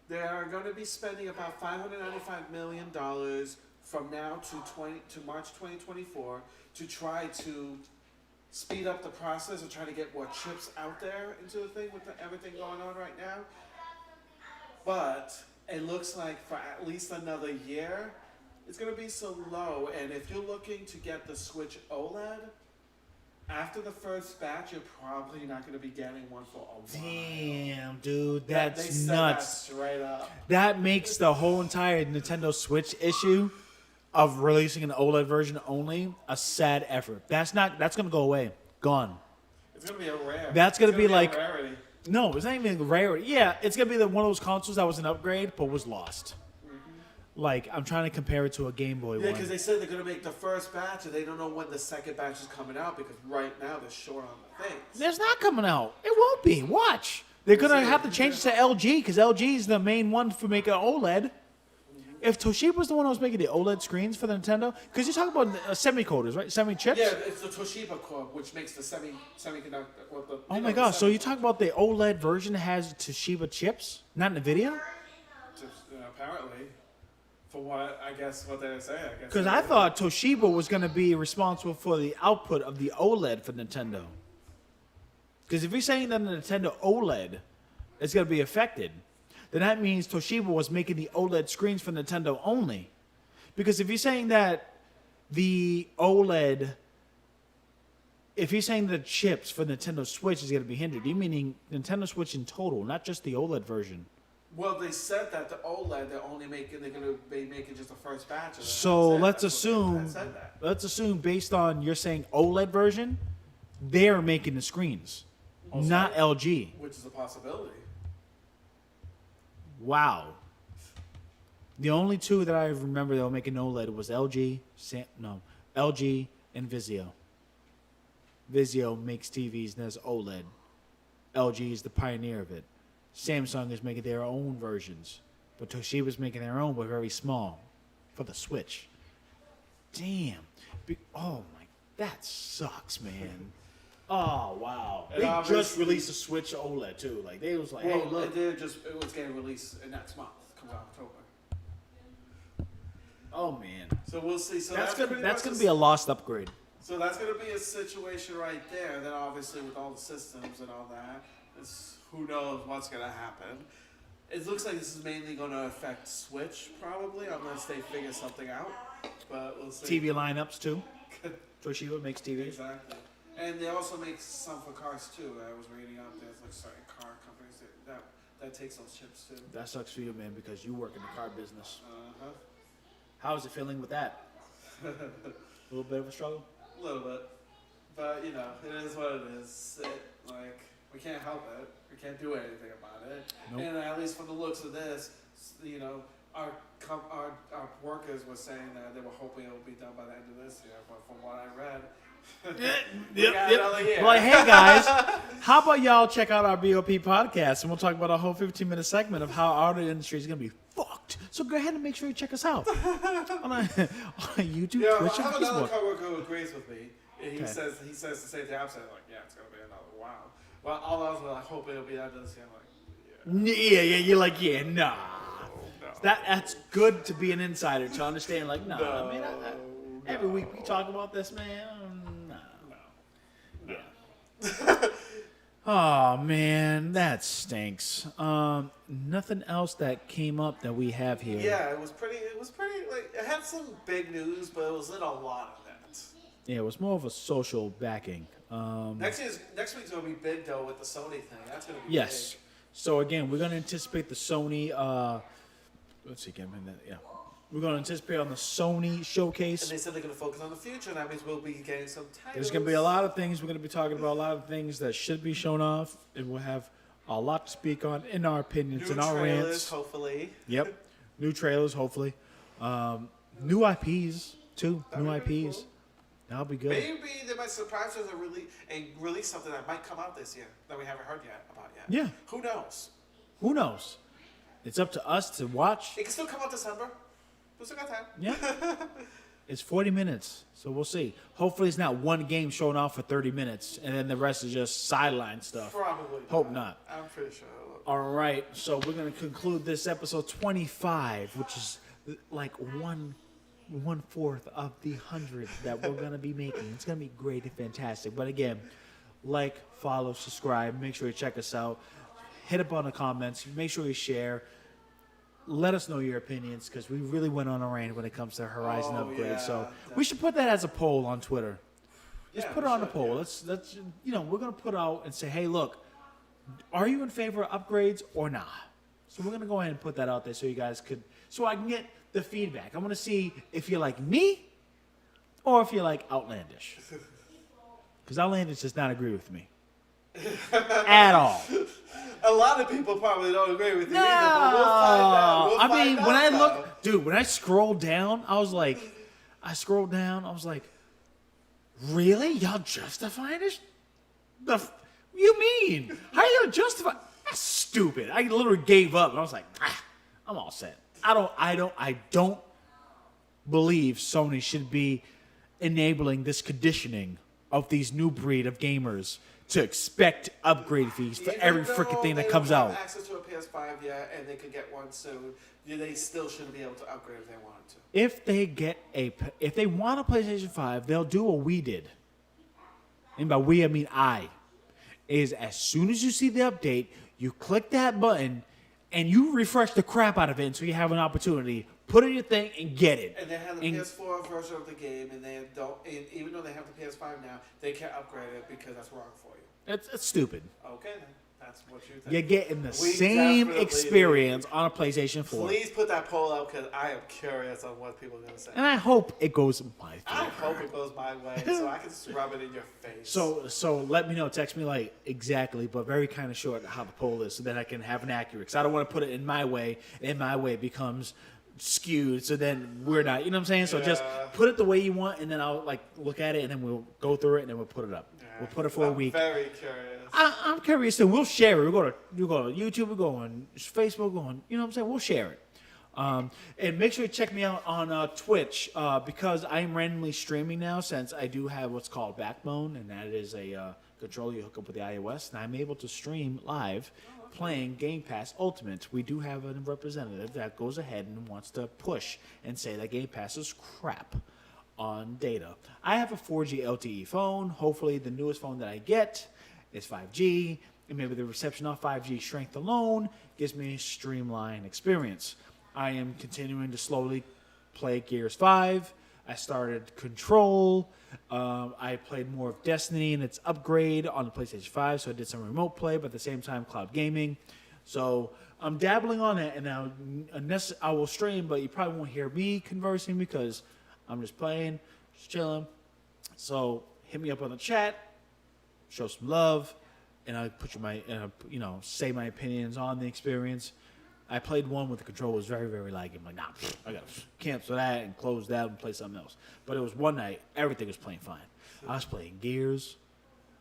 They're going to be spending about $595 million from now to March 2024 to try to speed up the process and try to get more chips out there into the thing with everything going on right now. But it looks like for at least another year, it's going to be so low. And if you're looking to get the Switch OLED, after the first batch, you're probably not going to be getting one for a while. Damn, dude, that's they said nuts. that straight up. That makes the whole entire Nintendo Switch issue of releasing an OLED version only, a sad effort. That's gonna go away. Gone. It's gonna be a rare. That's gonna be a like- rarity. No, it's not even rare. Yeah, it's gonna be one of those consoles that was an upgrade but was lost. Like, I'm trying to compare it to a Game Boy Yeah, one. because they said they're gonna make the first batch, and they don't know when the second batch is coming out because right now they're short on the things. It's not coming out. It won't be. Watch. They're gonna have to change it to LG because LG is the main one for making OLED. If Toshiba was the one who was making the OLED screens for the Nintendo, because you're talking about semicoders, right? Semi-chips? Yeah, it's the Toshiba Corp, which makes the semiconductor. Oh my gosh, so you talk about the OLED version has Toshiba chips? Not NVIDIA? Apparently, for what I guess what they're saying. Because I thought Toshiba was going to be responsible for the output of the OLED for Nintendo. Because if you're saying that the Nintendo OLED is going to be affected, then that means Toshiba was making the OLED screens for Nintendo only. Because if you're saying that the OLED, if you're saying the chips for Nintendo Switch is going to be hindered, you meaning Nintendo Switch in total, not just the OLED version. Well, they said that the OLED they're going to be making just the first batch. Of So that's let's it. That's what assume, they said that. based on you're saying OLED version, they're making the screens, not LG. Which is a possibility. Wow. The only two that I remember that were making OLED was LG and Vizio. Vizio makes TVs and has OLED. LG is the pioneer of it. Samsung is making their own versions, but Toshiba's making their own, but very small, for the Switch. Damn. Oh my, that sucks, man. Oh wow. And They just obviously- released a Switch OLED too. Like they was like, Well, hey, look. it was getting released next month. Comes out October. Oh man. So we'll see. So That's pretty gonna much be a lost upgrade. So that's gonna be a situation right there. Then obviously with all the systems and all that, who knows what's gonna happen. It looks like this is mainly gonna affect Switch probably, unless they figure something out. But we'll see. TV lineups too. Toshiba makes TVs. Exactly. And they also make some for cars too. I was reading up there's like certain car companies that takes those chips too. That sucks for you, man, because you work in the car business. Uh-huh. How's it feeling with that? A little bit of a struggle? A little bit. But you know, it is what it is. Like we can't help it. We can't do anything about it. Nope. And at least from the looks of this, you know, our workers were saying that they were hoping it would be done by the end of this year. But from what I read, we got another year. Like, hey guys, how about y'all check out our B.o.P podcast and we'll talk about a whole 15-minute segment of how our industry is going to be fucked. So go ahead and make sure you check us out on YouTube, Yeah, Twitch, I have and another Facebook. coworker who agrees with me. He Okay. says the same thing I'm saying. Like, yeah, it's gonna be another wow. Well, all I was like, hope it'll be that this year. I'm like, Yeah, you're like, yeah, nah. no. That's good to be an insider to understand. Like, nah, No, man. Every week we talk about this, man. Nah. Yeah. Oh man, that stinks. Nothing else that came up that we have here. Yeah, it was pretty. Like it had some big news, but it was in a lot of that. Yeah, it was more of a social backing. Next week's gonna be big though with the Sony thing. That's gonna be Yes. big. So again, we're gonna anticipate the Sony. Let's see, yeah. We're gonna anticipate on the Sony And showcase. they said they're gonna focus on the future. And that means we'll be getting some titles. There's gonna be a lot of things. We're gonna be talking about a lot of things that should be shown off, and we'll have a lot to speak on in our opinions new and our trailers, rants. hopefully. Yep. New trailers, hopefully. New IPs too. That'd New be pretty IPs. cool. That'll be good. Maybe they might surprise us and release something that might come out this year that we haven't heard about yet. Yeah. Who knows? Who knows? It's up to us to watch. It can still come out December. We still got time. Yeah. It's 40 minutes, so we'll see. Hopefully, it's not one game showing off for 30 minutes, and then the rest is just sideline stuff. Probably. Hope not. I'm pretty sure. All right, so we're going to conclude this episode 25, which is like one-fourth of the 100 that we're going to be making. It's going to be great and fantastic. But again, like, follow, subscribe. Make sure you check us out. Hit up on the comments. Make sure you share. Let us know your opinions because we really went on a rant when it comes to Horizon upgrades. Yeah, So we should put that as a poll on Twitter. Let's Yeah, put it we on a should, poll. yeah. Let's we're gonna put out and say, hey, look, are you in favor of upgrades or not? So we're gonna go ahead and put that out there so you guys so I can get the feedback. I want to see if you like me or if you like Outlandish. Because Outlandish does not agree with me at all. A lot of people probably don't agree with you No, either, but we'll find out. We'll find out, when I though. look, dude, when I scrolled down, I was like, really? Y'all justifying this? You mean? How you gonna justify? That's stupid. I literally gave up. And I was like, I'm all set. I don't believe Sony should be enabling this conditioning of these new breed of gamers to expect upgrade fees for every freaking thing that comes out. They don't have access to a PS5 yet, and they could get one soon. They still shouldn't be able to upgrade if they wanted to. If they want a PlayStation 5, they'll do what we did. And by we, I mean I. Is as soon as you see the update, you click that button and you refresh the crap out of it until you have an opportunity. Put in your thing and get it. And they have the PS4 version of the game, and they don't. And even though they have the PS5 now, they can't upgrade it because that's wrong for you. It's stupid. Okay, then. That's what you think. You're getting the We same definitely experience on a PlayStation 4. Please put that poll out because I am curious on what people are going to say. And I hope it goes my I favor. hope it goes my way so I can just rub it in your face. So let me know. Text me like exactly, but very kind of short how the poll is, so that I can have an accurate. Because I don't want to put it in my way, and my way becomes skewed. So then we're not. You know what I'm saying? So just put it the way you want, and then I'll like look at it, and then we'll go through it, and then we'll put it up. Yeah. We'll put it for a week. Very curious. I'm curious too. We'll share it. We'll go to YouTube. We'll go on Facebook. Go on. You know what I'm saying? We'll share it. And make sure you check me out on Twitch because I am randomly streaming now since I do have what's called Backbone, and that is a controller you hook up with the iOS, and I'm able to stream live playing Game Pass Ultimate. We do have a representative that goes ahead and wants to push and say that Game Pass is crap on data. I have a 4G LTE phone. Hopefully the newest phone that I get is 5G, and maybe the reception off 5G strength alone gives me a streamlined experience. I am continuing to slowly play Gears 5. I started Control. I played more of Destiny and its upgrade on the PlayStation 5, so I did some remote play, but at the same time, cloud gaming. So I'm dabbling on it, and now unless I will stream, but you probably won't hear me conversing because I'm just playing, just chilling. So hit me up on the chat, show some love, and I'll put say my opinions on the experience. I played one with the controller was very, very laggy. I'm like, nah, I gotta cancel that and close that and play something else. But it was one night, everything was playing fine. I was playing Gears,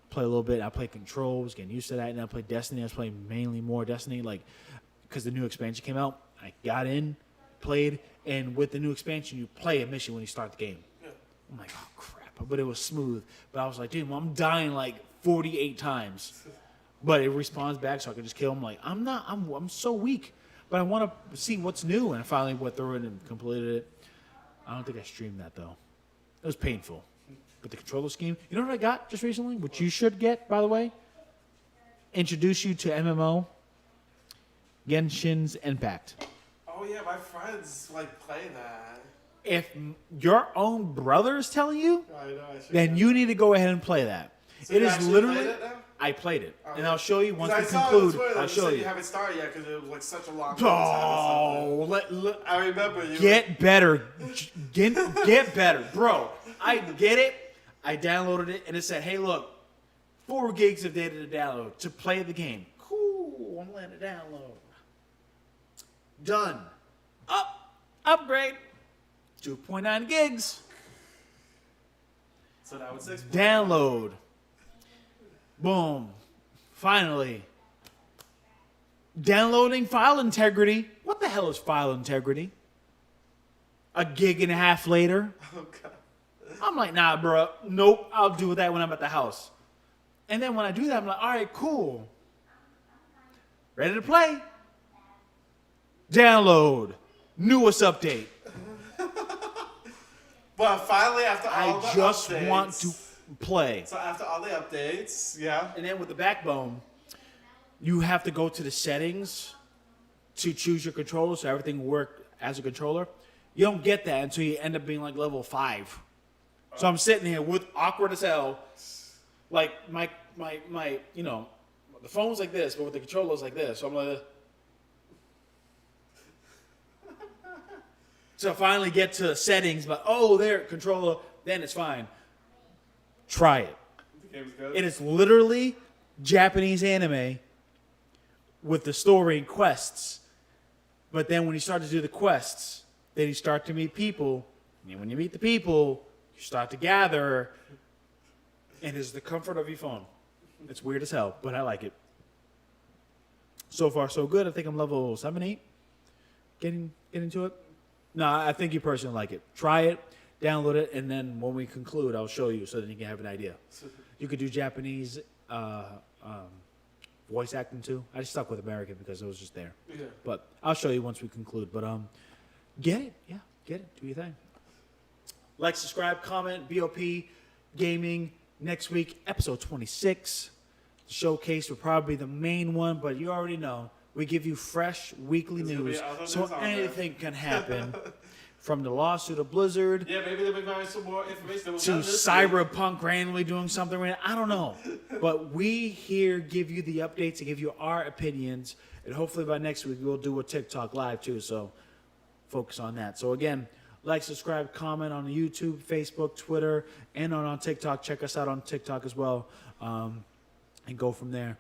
play a little bit. I played Control, was getting used to that, and I played Destiny. I was playing mainly more Destiny, because the new expansion came out. I got in, played, and with the new expansion, you play a mission when you start the game. I'm like, oh crap! But it was smooth. But I was like, dude, I'm dying like 48 times. But it responds back, so I can just kill him. Like, I'm so weak. But I want to see what's new, and I finally went through it and completed it. I don't think I streamed that, though. It was painful. But the controller scheme, you know what I got just recently, which you should get, by the way? Introduce you to MMO, Genshin's Impact. Oh, yeah, my friends, play that. If your own brother is telling you, I know, then you need to go ahead and play that. So it you is actually literally... played it now? I played it, and I'll show you once we I saw conclude. it on Twitter, I'll show you. You haven't started yet because it was such a long Oh, I remember you. Get better. Get better. Bro, I get it. I downloaded it, and it said, hey, look, 4 gigs of data to download to play the game. Cool. I'm letting it download. Done. Upgrade. 2.9 gigs. So that was 6. Download. Boom. Finally. Downloading file integrity. What the hell is file integrity? A gig and a half later. Oh, God. I'm like, nah, bro. Nope. I'll do that when I'm at the house. And then when I do that, I'm like, all right, cool. Ready to play. Download. Newest update. But finally, after all the I just updates, want to play. So after all the updates, yeah. And then with the Backbone, you have to go to the settings to choose your controller so everything will work as a controller. You don't get that until you end up being like level 5. So I'm sitting here with awkward as hell. Like my the phone's like this, but with the controller's like this. So I'm like, to finally get to settings, but there, controller, then it's fine. Try it. The game's good. It is literally Japanese anime with the story and quests. But then when you start to do the quests, then you start to meet people. And when you meet the people, you start to gather. And it's the comfort of your phone. It's weird as hell, but I like it. So far, so good. I think I'm level 7, 8. Getting into it. No, I think you personally like it. Try it, download it, and then when we conclude, I'll show you so that you can have an idea. You could do Japanese voice acting too. I just stuck with American because it was just there. Yeah. But I'll show you once we conclude. But get it. Yeah, get it. Do your thing. Like, subscribe, comment, B.o.P. Gaming. Next week, episode 26. The showcase will probably be the main one, but you already know. We give you fresh weekly news, so anything can happen. From the lawsuit of Blizzard Yeah, maybe they'll be buying some more information. to Cyberpunk randomly doing something. I don't know. But we here give you the updates and give you our opinions. And hopefully by next week, we'll do a TikTok live too. So focus on that. So again, like, subscribe, comment on YouTube, Facebook, Twitter, and on TikTok. Check us out on TikTok as well. And go from there.